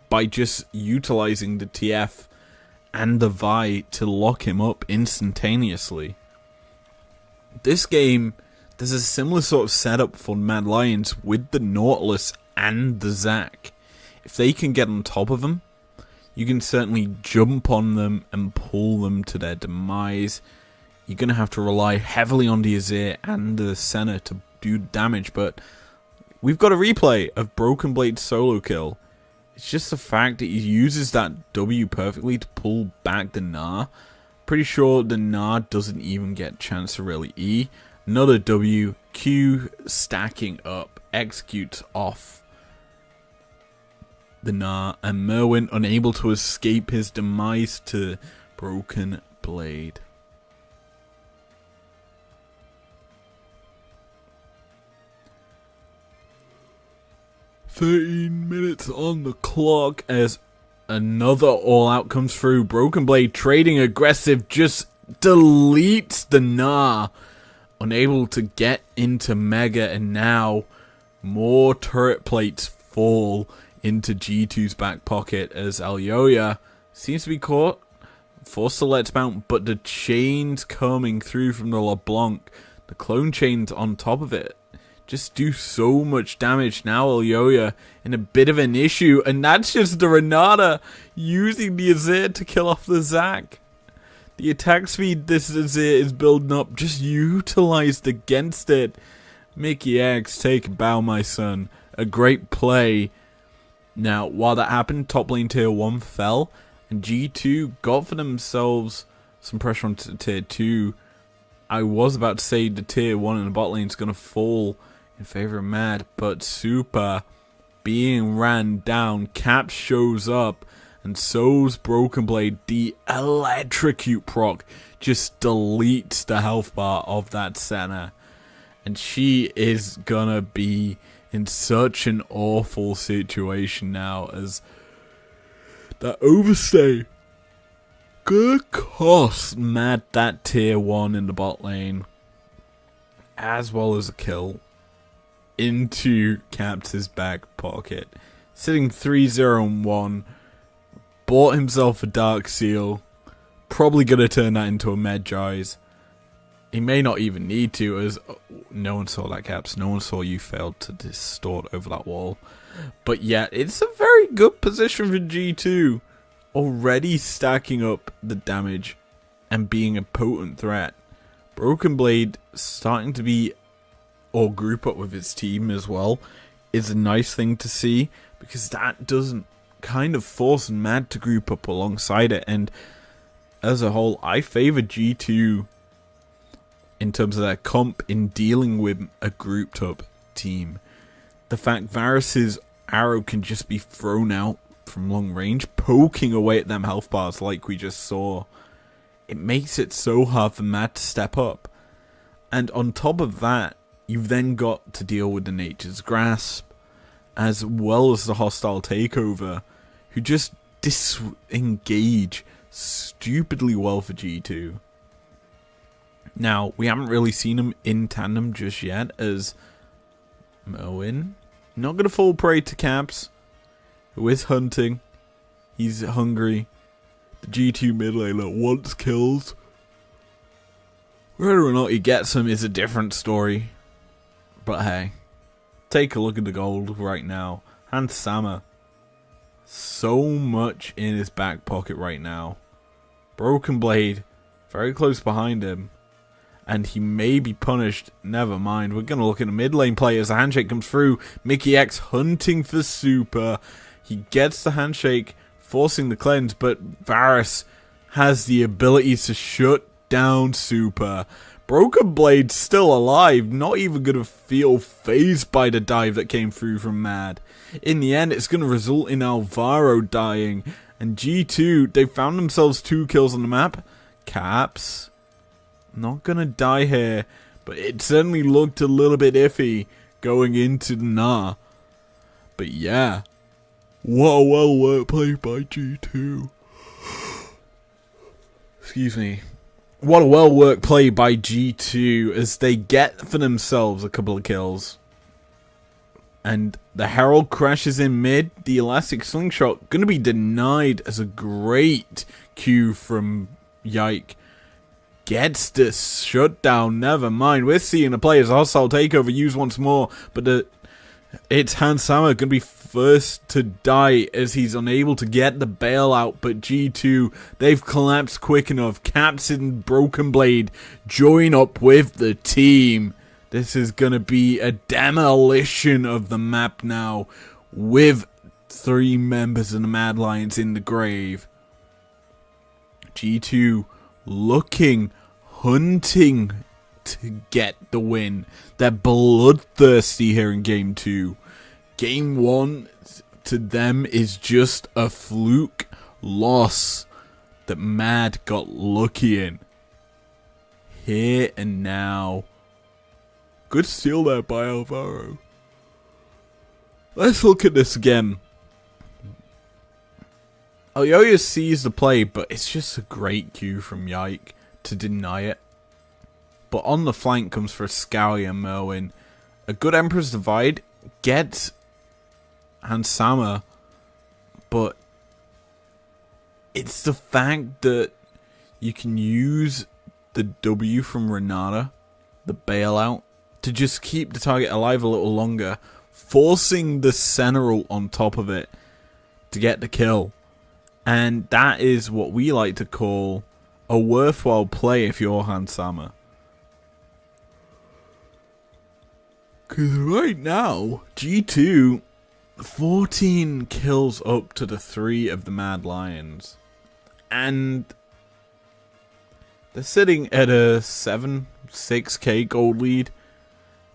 by just utilizing the TF and the Vi to lock him up instantaneously. This game, there's a similar sort of setup for Madlions with the Nautilus and the Zac. If they can get on top of them, you can certainly jump on them and pull them to their demise. You're going to have to rely heavily on the Azir and the Senna to do damage, but we've got a replay of Broken Blade's solo kill. It's just the fact that he uses that W perfectly to pull back the Gnar. Pretty sure the Gnar doesn't even get a chance to really E. Another W, Q stacking up, executes off the Gnar, and Merwin unable to escape his demise to Broken Blade. "13 minutes on the clock as another all-out comes through. Broken Blade trading aggressive, just deletes the Gnar. Unable to get into Mega, and now more turret plates fall into G2's back pocket as Alyoya seems to be caught, forced to let's mount, but the chains coming through from the LeBlanc, the clone chains on top of it, just do so much damage. Now Alyoya in a bit of an issue, and that's just the Renata using the Azir to kill off the Zac. The attack speed this Azir is building up, just utilized against it. Mickey X, take a bow, my son. A great play. Now, while that happened, top lane tier 1 fell, and G2 got for themselves some pressure on tier 2. I was about to say the tier 1 in the bot lane is going to fall in favor of Mad, but Super being ran down. Cap shows up, and so's Broken Blade. The electrocute proc just deletes the health bar of that Senna, and she is gonna be in such an awful situation now, as that overstay gonna cost Mad that tier 1 in the bot lane, as well as a kill into Cap's back pocket. Sitting 3-0-1, bought himself a Dark Seal, probably gonna turn that into a Medjai's. He may not even need to, as no one saw that, Caps. No one saw you failed to distort over that wall. But yeah, it's a very good position for G2. Already stacking up the damage and being a potent threat. Broken Blade starting to be, or group up with his team as well, is a nice thing to see, because that doesn't kind of force Mad to group up alongside it. And as a whole, I favor G2 in terms of their comp in dealing with a grouped up team. The fact Varus's arrow can just be thrown out from long range, poking away at them health bars like we just saw, it makes it so hard for Mad to step up. And on top of that, you've then got to deal with the Nature's Grasp, as well as the hostile takeover, who just disengage stupidly well for G2. Now, we haven't really seen him in tandem just yet, as Merwin, not going to fall prey to Caps, who is hunting. He's hungry. The G2 mid laner wants kills. Whether or not he gets them is a different story. But hey, take a look at the gold right now. Hans Sama, so much in his back pocket right now. Broken Blade, very close behind him. And he may be punished. Never mind. We're going to look at the mid lane play as the handshake comes through. Mickey X hunting for Super. He gets the handshake, forcing the cleanse, but Varus has the ability to shut down Super. Broken Blade still alive, not even going to feel phased by the dive that came through from Mad. In the end, it's going to result in Alvaro dying. And G2, they found themselves 2 kills on the map. Caps, not going to die here, but it certainly looked a little bit iffy going into the Nah. But yeah, what a well worked play by G2. Excuse me. What a well worked play by G2 as they get for themselves a couple of kills. And the Herald crashes in mid. The Elastic Slingshot going to be denied as a great Q from Yike. Gets this shutdown, never mind. We're seeing the players hostile takeover used once more, but it's Hans Sama going to be first to die as he's unable to get the bailout, but G2, they've collapsed quick enough. Caps and Broken Blade join up with the team. This is going to be a demolition of the map now, with 3 members of the Madlions in the grave. G2 looking, hunting to get the win. They're bloodthirsty here in Game 2. Game 1 to them is just a fluke loss that Mad got lucky in. Here and now. Good steal there by Alvaro. Let's look at this again. Alyoya sees the play, but it's just a great cue from Yike to deny it. But on the flank comes for Scowie and Merwin. A good Emperor's Divide gets Hans Sama, but it's the fact that you can use the W from Renata, the bailout, to just keep the target alive a little longer, forcing the Seneral on top of it to get the kill. And that is what we like to call a worthwhile play if you're Hans Sama. Because right now, G2, 14 kills up to the 3 of the Mad Lions. And they're sitting at a 6k gold lead,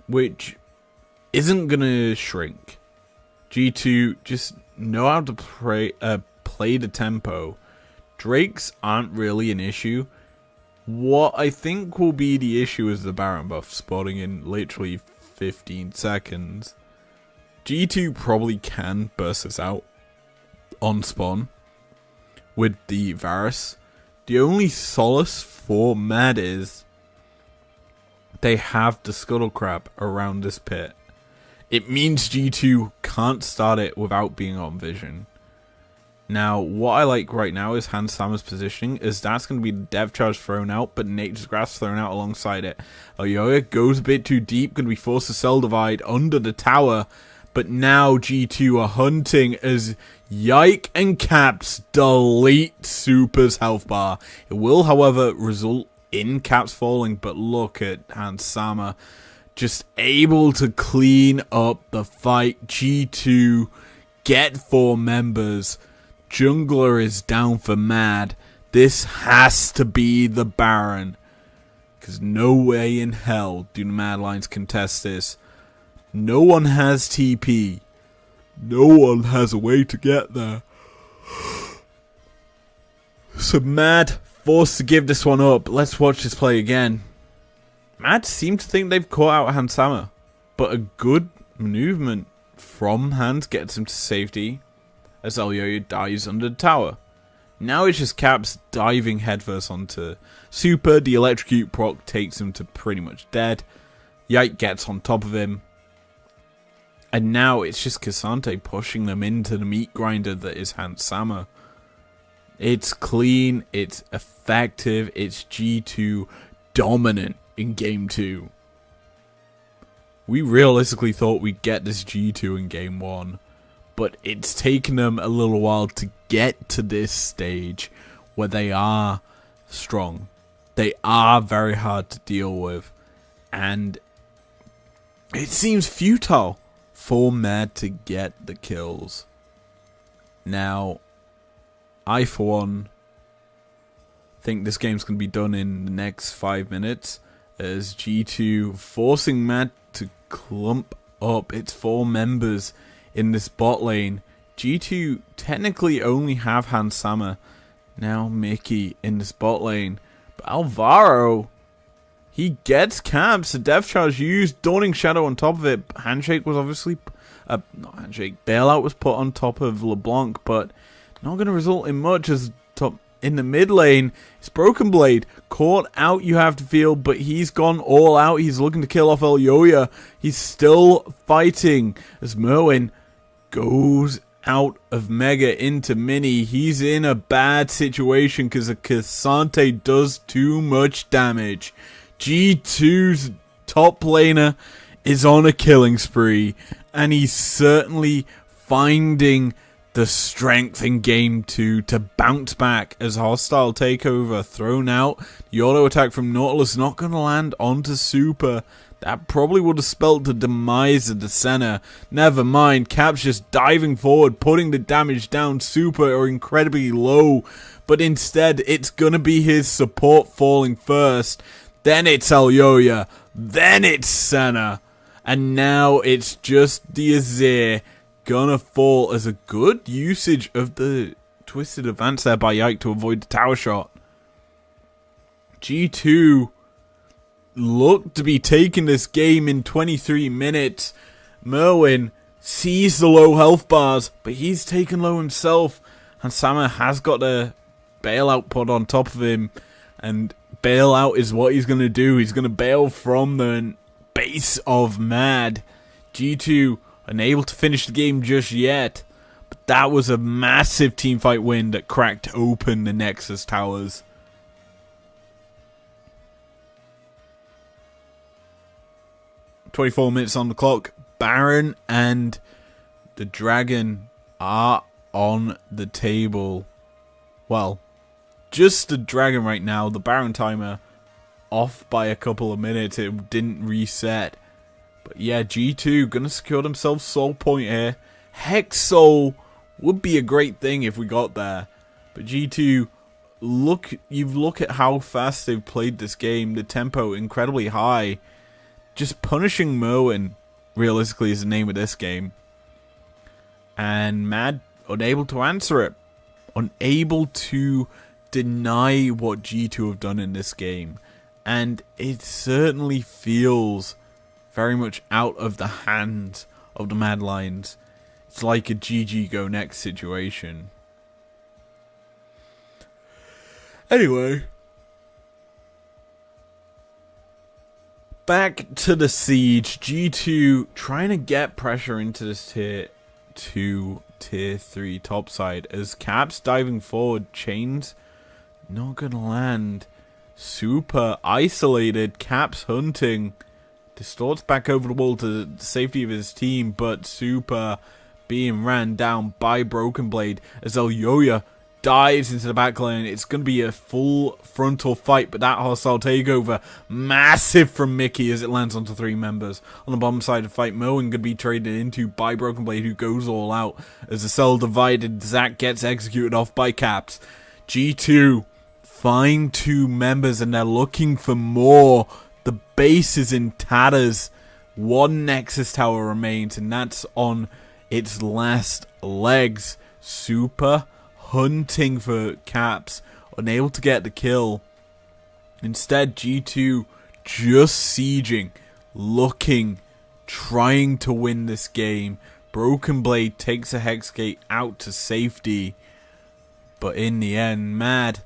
which isn't going to shrink. G2 just know how to play the tempo. Drakes aren't really an issue. What I think will be the issue is the Baron buff spawning in literally 15 seconds. G2 probably can burst this out on spawn with the Varus. The only solace for Mad is they have the Scuttle Crab around this pit. It means G2 can't start it without being on vision. Now, what I like right now is Hans Sama's positioning, is that's going to be the Dev Charge thrown out, but Nature's Grasp thrown out alongside it. Alyoya goes a bit too deep, going to be forced to Cell Divide under the tower, but now G2 are hunting as Yike and Caps delete Super's health bar. It will, however, result in Caps falling, but look at Hans Sama just able to clean up the fight. G2 get 4 members. Jungler is down for Mad. This has to be the Baron, because no way in hell do the Mad Lions contest this. No one has TP. No one has a way to get there. So Mad forced to give this one up. Let's watch this play again. Mad seem to think they've caught out Hansama, but a good movement from Hans gets him to safety as izlogic dies under the tower. Now it's just Caps diving headfirst onto Super. The electrocute proc takes him to pretty much dead. Yike gets on top of him. And now it's just K'Sante pushing them into the meat grinder that is Hansama. It's clean, it's effective, it's G2 dominant in Game 2. We realistically thought we'd get this G2 in Game 1. But it's taken them a little while to get to this stage where they are strong. They are very hard to deal with. And it seems futile for Mad to get the kills. Now, I for one think this game's going to be done in the next 5 minutes, as G2 forcing Mad to clump up its 4 members in this bot lane. G2 technically only have Hansama, now Mickey in this bot lane, but Alvaro, he gets Caps, a death charge used, Dawning Shadow on top of it. Handshake was obviously, not Handshake, Bailout was put on top of LeBlanc, but not going to result in much, as top in the mid lane, it's Broken Blade, caught out you have to feel, but he's gone all out, he's looking to kill off izlogic, he's still fighting, as Merwin goes out of Mega into Mini. He's in a bad situation because K'Sante does too much damage. G2's top laner is on a killing spree, and he's certainly finding the strength in Game 2 to bounce back as hostile takeover thrown out. The auto attack from Nautilus not going to land onto Super. That probably would have spelt the demise of the center. Never mind, Caps just diving forward, putting the damage down. Super are incredibly low, but instead it's going to be his support falling first. Then it's izlogic, then it's Senna, and now it's just the Azir gonna fall, as a good usage of the twisted advance there by Yike to avoid the tower shot. G2 look to be taking this game in 23 minutes. Merwin sees the low health bars, but he's taken low himself. And Sama has got a bailout put on top of him, and bailout is what he's going to do. He's going to bail from the base of Mad. G2 unable to finish the game just yet, but that was a massive teamfight win that cracked open the Nexus towers. "24 minutes on the clock. Baron and the Dragon are on the table. Well, just the Dragon right now. The Baron timer off by a couple of minutes. It didn't reset. But yeah, G2 gonna secure themselves soul point here. Hex Soul would be a great thing if we got there. But G2, look at how fast they've played this game. The tempo incredibly high. Just punishing Merwin, realistically, is the name of this game. And Mad unable to answer it. Unable to deny what G2 have done in this game. And it certainly feels very much out of the hands of the Madlions. It's like a GG go next situation. Anyway, back to the siege. G2 trying to get pressure into this tier 2, tier 3 topside, as Caps diving forward. Chains not gonna land. Super isolated. Caps hunting. Distorts back over the wall to the safety of his team, but Super being ran down by Broken Blade as izlogic dives into the back lane. It's going to be a full frontal fight, but that hostile takeover, massive from Mickey as it lands onto 3 members. On the bottom side of the fight, Merwin going to be traded into by Broken Blade, who goes all out as the cell divided. Zac gets executed off by Caps. G2 find 2 members and they're looking for more. The base is in tatters. 1 Nexus tower remains, and that's on its last legs. Super hunting for caps, unable to get the kill. Instead, G2 just sieging, looking, trying to win this game. Broken Blade takes a Hexgate out to safety, but in the end, Mad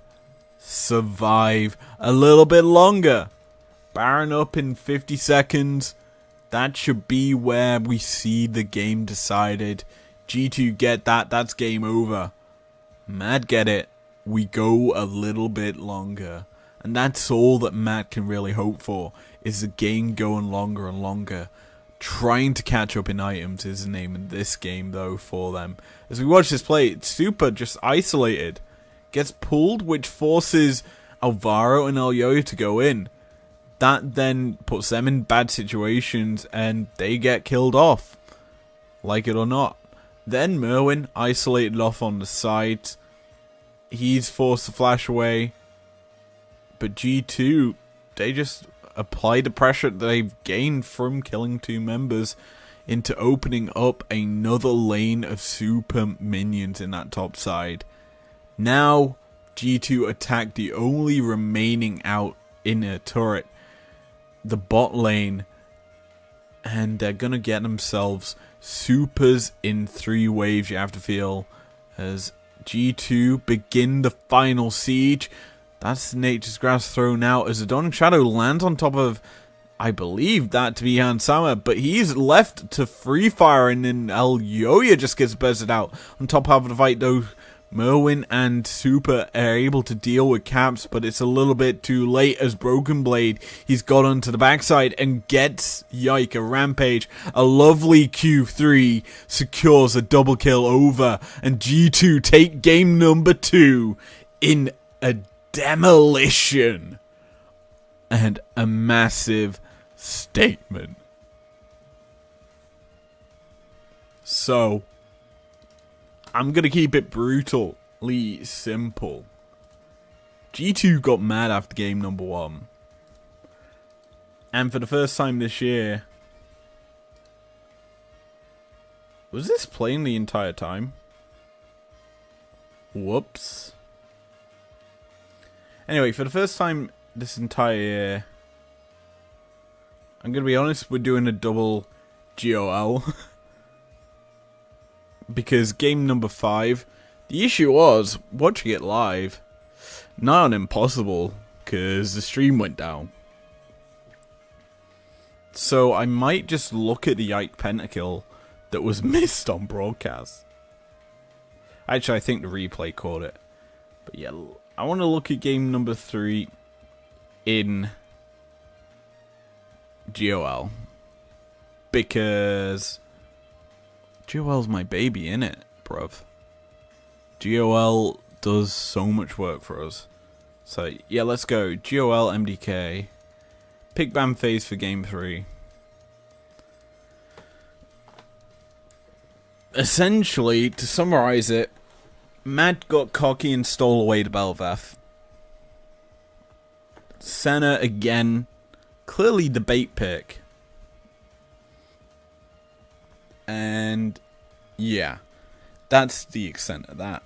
survive a little bit longer. Baron up in 50 seconds. That should be where we see the game decided. G2 get that, that's game over. Mad get it, we go a little bit longer. And that's all that Mad can really hope for, is the game going longer and longer. Trying to catch up in items is the name of this game, though, for them. As we watch this play, it's Super just isolated. Gets pulled, which forces Alvaro and Elyoya to go in. That then puts them in bad situations, and they get killed off. Like it or not. Then Merwin, isolated off on the side. He's forced to flash away. But G2, they just apply the pressure that they've gained from killing 2 members into opening up another lane of super minions in that top side. Now, G2 attack the only remaining out inner turret, the bot lane, and they're gonna get themselves supers in 3 waves, you have to feel, as G2 begin the final siege. That's Nature's Grass thrown out as Adon Shadow lands on top of, I believe that to be Hansama, but he's left to free fire, and then Elyoya just gets bursted out. On top half of the fight though, Merwin and Super are able to deal with caps, but it's a little bit too late as Broken Blade, he's got onto the backside and gets Yike a rampage. A lovely Q3 secures a double kill over, and G2 take game number 2 in a demolition and a massive statement. So, I'm gonna keep it brutally simple. G2 got mad after game number 1. And for the first time this year... Was this playing the entire time? Whoops. Anyway, for the first time this entire year, I'm going to be honest, we're doing a double GOL. Because game number 5, the issue was, watching it live, not impossible, because the stream went down. So I might just look at the Ike pentakill that was missed on broadcast. Actually, I think the replay caught it. But yeah, I want to look at game number 3 in GOL. Because GOL's my baby, innit, bruv? GOL does so much work for us. So, yeah, let's go. GOL MDK. Pick ban phase for game 3. Essentially, to summarize it, Mad got cocky and stole away the Bel'Veth. Senna, again, clearly the bait pick. And, yeah, that's the extent of that.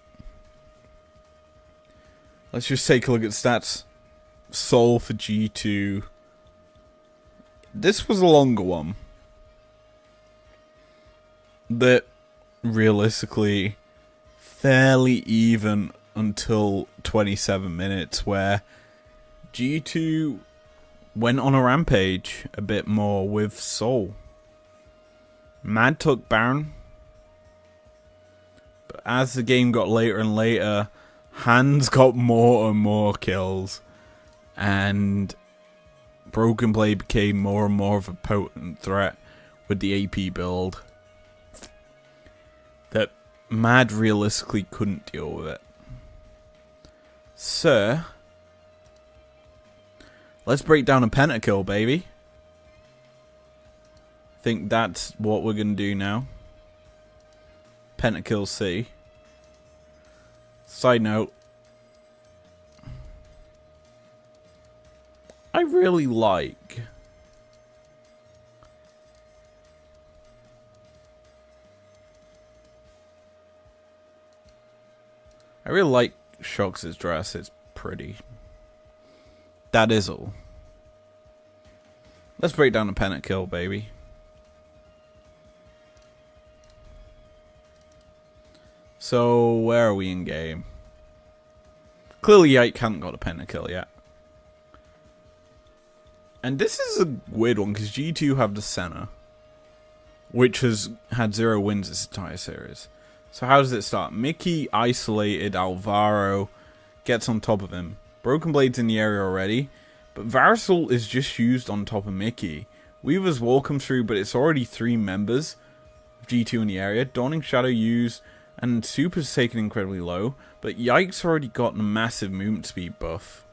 Let's just take a look at stats. Soul for G2. This was a longer one. That, realistically, fairly even until 27 minutes, where G2 went on a rampage a bit more with Soul. Mad took Baron, but as the game got later and later, Hans got more and more kills, and Broken Blade became more and more of a potent threat with the AP build that Mad realistically couldn't deal with it. Sir, let's break down a pentakill, baby. I think that's what we're going to do now. Pentakill C. Side note, I really like I really like Shox' dress. It's pretty. That is all. Let's break down the pentakill, baby. So, where are we in game? Clearly, Yike hasn't got a pentakill yet. And this is a weird one, because G2 have the Senna, which has had 0 wins this entire series. So how does it start? Mickey isolated Alvaro, gets on top of him. Broken Blade's in the area already, but Varusol is just used on top of Mickey. Weaver's Wall comes through, but it's already 3 members of G2 in the area. Dawning Shadow used, and Super's taken incredibly low, but Yike's already gotten a massive movement speed buff.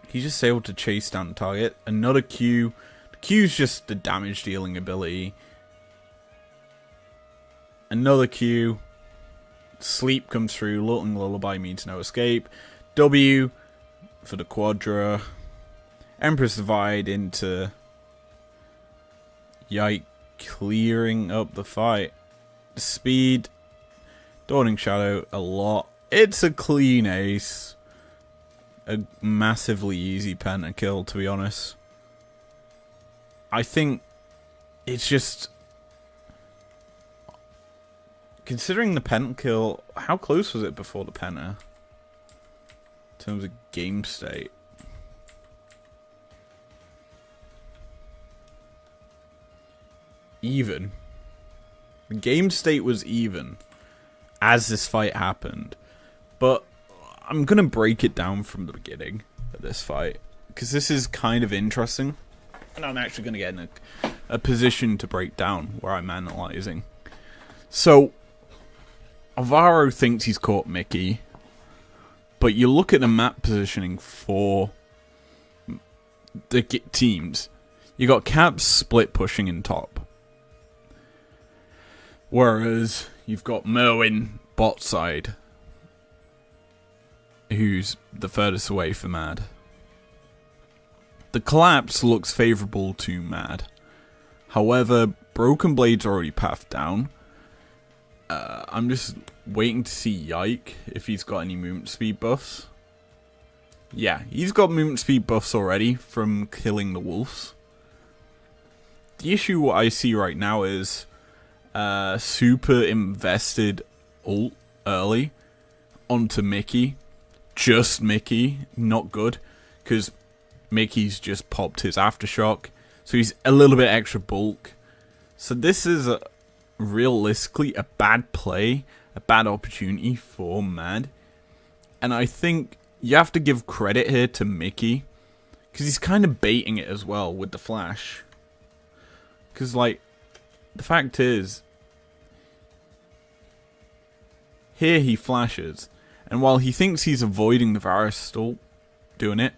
He's just able to chase down the target. Another Q. The Q's just the damage dealing ability. Another Q. Sleep comes through. Lulting Lullaby means no escape. W for the Quadra. Empress Divide into Yike clearing up the fight. Speed. Dawning Shadow a lot. It's a clean ace. A massively easy pentakill, to be honest. I think it's just... Considering the pentakill, how close was it before the penta? In terms of game state. Even. The game state was even as this fight happened. But I'm going to break it down from the beginning of this fight, because this is kind of interesting. And I'm actually going to get in a position to break down where I'm analysing. So, Alvaro thinks he's caught Mickey, but you look at the map positioning for the teams. You got Caps split pushing in top. Whereas you've got Merwin bot side, who's the furthest away for Mad. The collapse looks favourable to Mad. However, Broken Blade's already pathed down. I'm just waiting to see Yike if he's got any movement speed buffs. Yeah, he's got movement speed buffs already from killing the wolves. The issue I see right now is Super invested ult early onto Mickey. Just Mickey, not good, because Mickey's just popped his aftershock, so he's a little bit extra bulk. So this is realistically a bad play, a bad opportunity for Mad, and I think you have to give credit here to Mickey, because he's kind of baiting it as well with the flash. Because, like, the fact is, here he flashes, and while he thinks he's avoiding the Varus still doing it,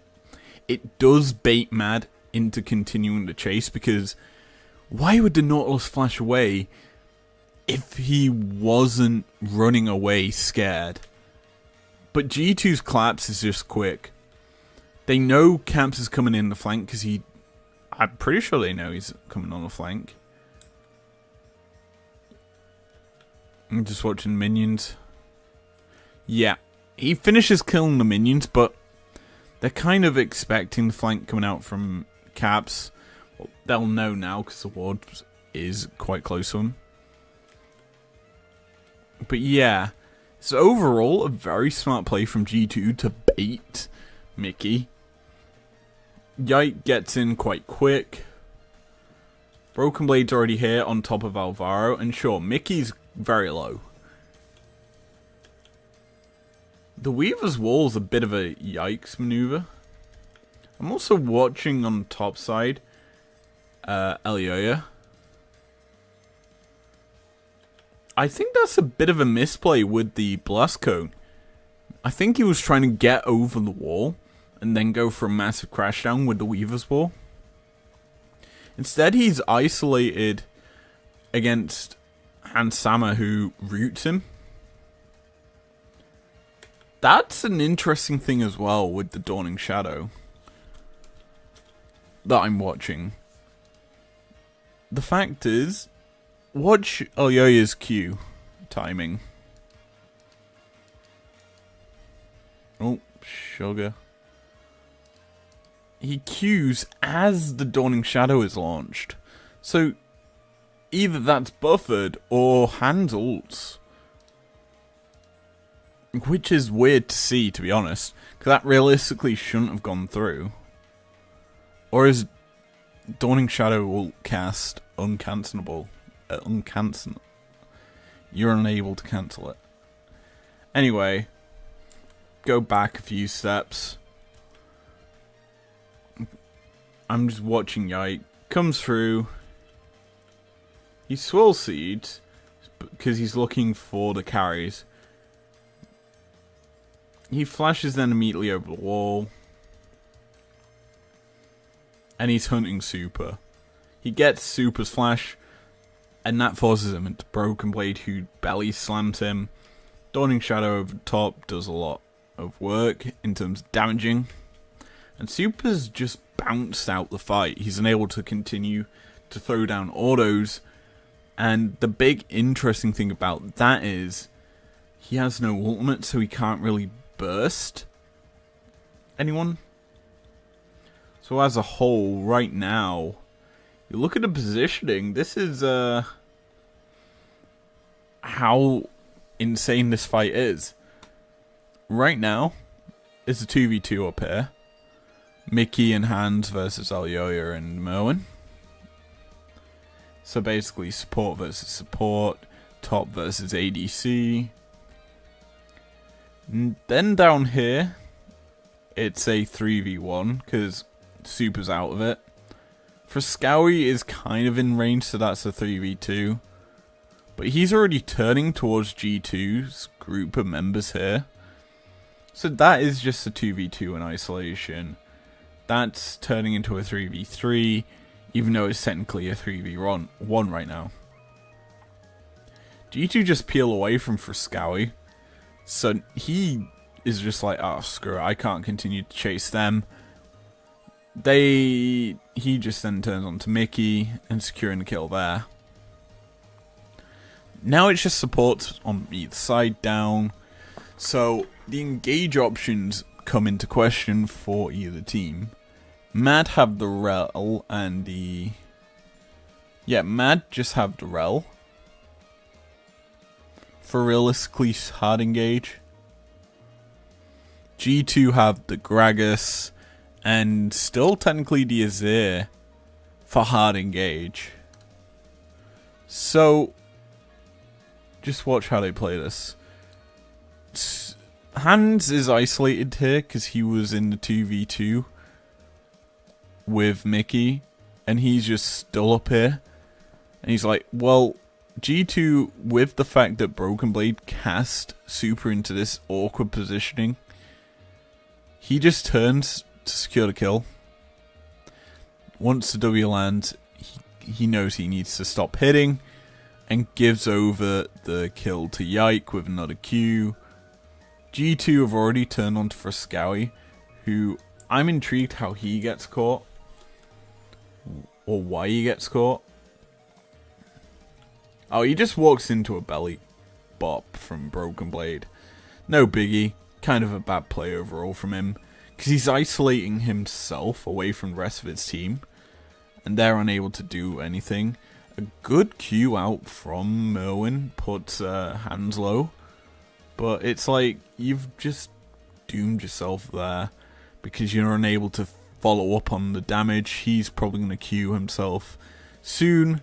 it does bait Mad into continuing the chase, because why would the Nautilus flash away if he wasn't running away scared? But G2's collapse is just quick. They know Camps is coming in the flank, because I'm pretty sure they know he's coming on the flank. I'm just watching minions. Yeah, he finishes killing the minions, but they're kind of expecting the flank coming out from Caps. Well, they'll know now because the ward is quite close to him. But yeah, so overall, a very smart play from G2 to bait Mickey. Yike gets in quite quick. Broken Blade's already here on top of Alvaro, and sure, Mickey's very low. The Weaver's Wall's a bit of a yikes maneuver. I'm also watching on the top side, Elioya. I think that's a bit of a misplay with the Blast Cone. I think he was trying to get over the wall and then go for a massive crash down with the Weaver's Wall. Instead, he's isolated against Hansama, who roots him. That's an interesting thing as well with the Dawning Shadow that I'm watching. The fact is, watch Elioya's Q timing. sugar. He Qs as the Dawning Shadow is launched. So, either that's buffered or hands ults. Which is weird to see, to be honest. Because that realistically shouldn't have gone through. Or is Dawning Shadow ult cast uncancelable? Uncancel. You're unable to cancel it. Anyway, go back a few steps. I'm just watching Yike. Comes through. He swirl seeds because he's looking for the carries. He flashes then immediately over the wall. And he's hunting Super. He gets Super's flash. And that forces him into Broken Blade, who belly slams him. Dawning Shadow over the top does a lot of work in terms of damaging. And Super's just bounced out the fight. He's unable to continue to throw down autos. And the big interesting thing about that is he has no ultimate, so he can't really burst anyone. So as a whole, right now, you look at the positioning, this is how insane this fight is. Right now, it's a 2v2 up here. Mickey and Hans versus Alyoya and Merwin. So basically support versus support, top versus ADC. And then down here, it's a 3v1 because Super's out of it. Frescowie is kind of in range, so that's a 3v2. But he's already turning towards G2's group of members here. So that is just a 2v2 in isolation. That's turning into a 3v3, even though it's technically a 3v1 right now. G2 just peel away from Frescowie. So he is just like, oh, screw it, I can't continue to chase them. He just then turns on to Mickey and securing the kill there. Now it's just supports on either side down. So the engage options come into question for either team. Mad have the Rel and the... Yeah, Mad just have the Rel. For realistically hard engage. G2 have the Gragas and still technically the Azir for hard engage. So just watch how they play this. Hans is isolated here because he was in the 2v2 with Mickey and he's just still up here. And he's like, well, G2, with the fact that Broken Blade cast Super into this awkward positioning, he just turns to secure the kill. Once the W lands, he knows he needs to stop hitting and gives over the kill to Yike with another Q. G2 have already turned on to Frescowie, who I'm intrigued how he gets caught. Or why he gets caught. Oh, he just walks into a belly bop from Broken Blade. No biggie. Kind of a bad play overall from him. Because he's isolating himself away from the rest of his team. And they're unable to do anything. A good Q out from Merwin puts Hans low. But it's like, you've just doomed yourself there. Because you're unable to follow up on the damage. He's probably going to Q himself soon.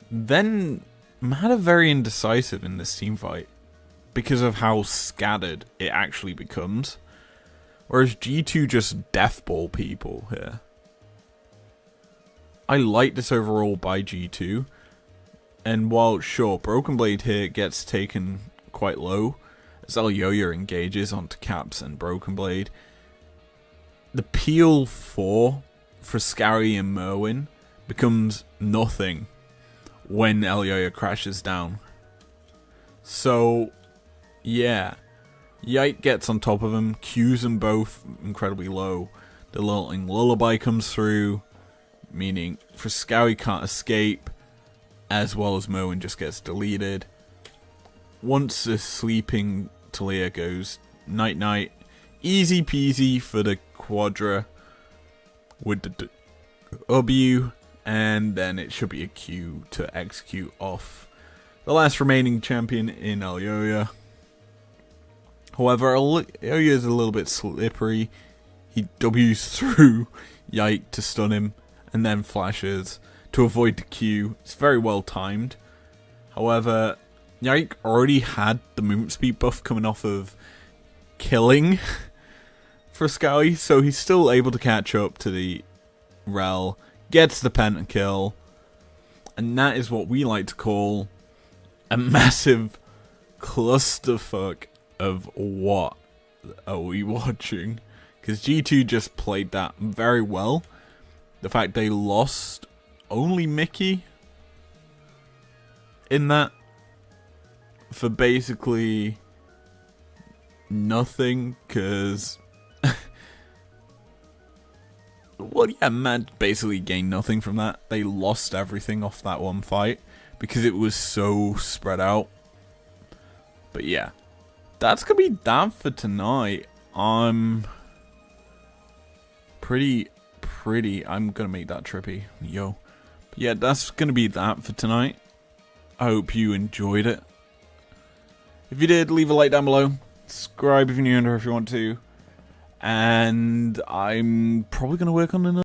Then, Mad are very indecisive in this team fight. Because of how scattered it actually becomes. Whereas G2 just deathball people here. I like this overall by G2. And while, sure, Broken Blade here gets taken quite low, as Alyoya engages onto Caps and Broken Blade, the peel for Frescowie and Merwin becomes nothing when Alyoya crashes down. So, yeah. Yike gets on top of him, Qs them both incredibly low. The lulling lullaby comes through, meaning Frescowie can't escape, as well as Merwin just gets deleted. Once the sleeping Talia goes night-night. Easy peasy for the Quadra with the W, and then it should be a Q to execute off the last remaining champion in Alyoya. However, Alyoya is a little bit slippery. He W's through Yike to stun him, and then flashes to avoid the Q. It's very well timed. However, Yike already had the movement speed buff coming off of killing for Scowy, so he's still able to catch up to the Rel, gets the pentakill, and that is what we like to call a massive clusterfuck of what are we watching? Because G2 just played that very well. The fact they lost only Mickey in that for basically nothing, because well, yeah, Mad basically gained nothing from that. They lost everything off that one fight because it was so spread out. But yeah, that's gonna be that for tonight. I'm gonna make that trippy, yo. But yeah, that's gonna be that for tonight. I hope you enjoyed it. If you did, leave a like down below. Subscribe if you're new and if you want to. And I'm probably going to work on another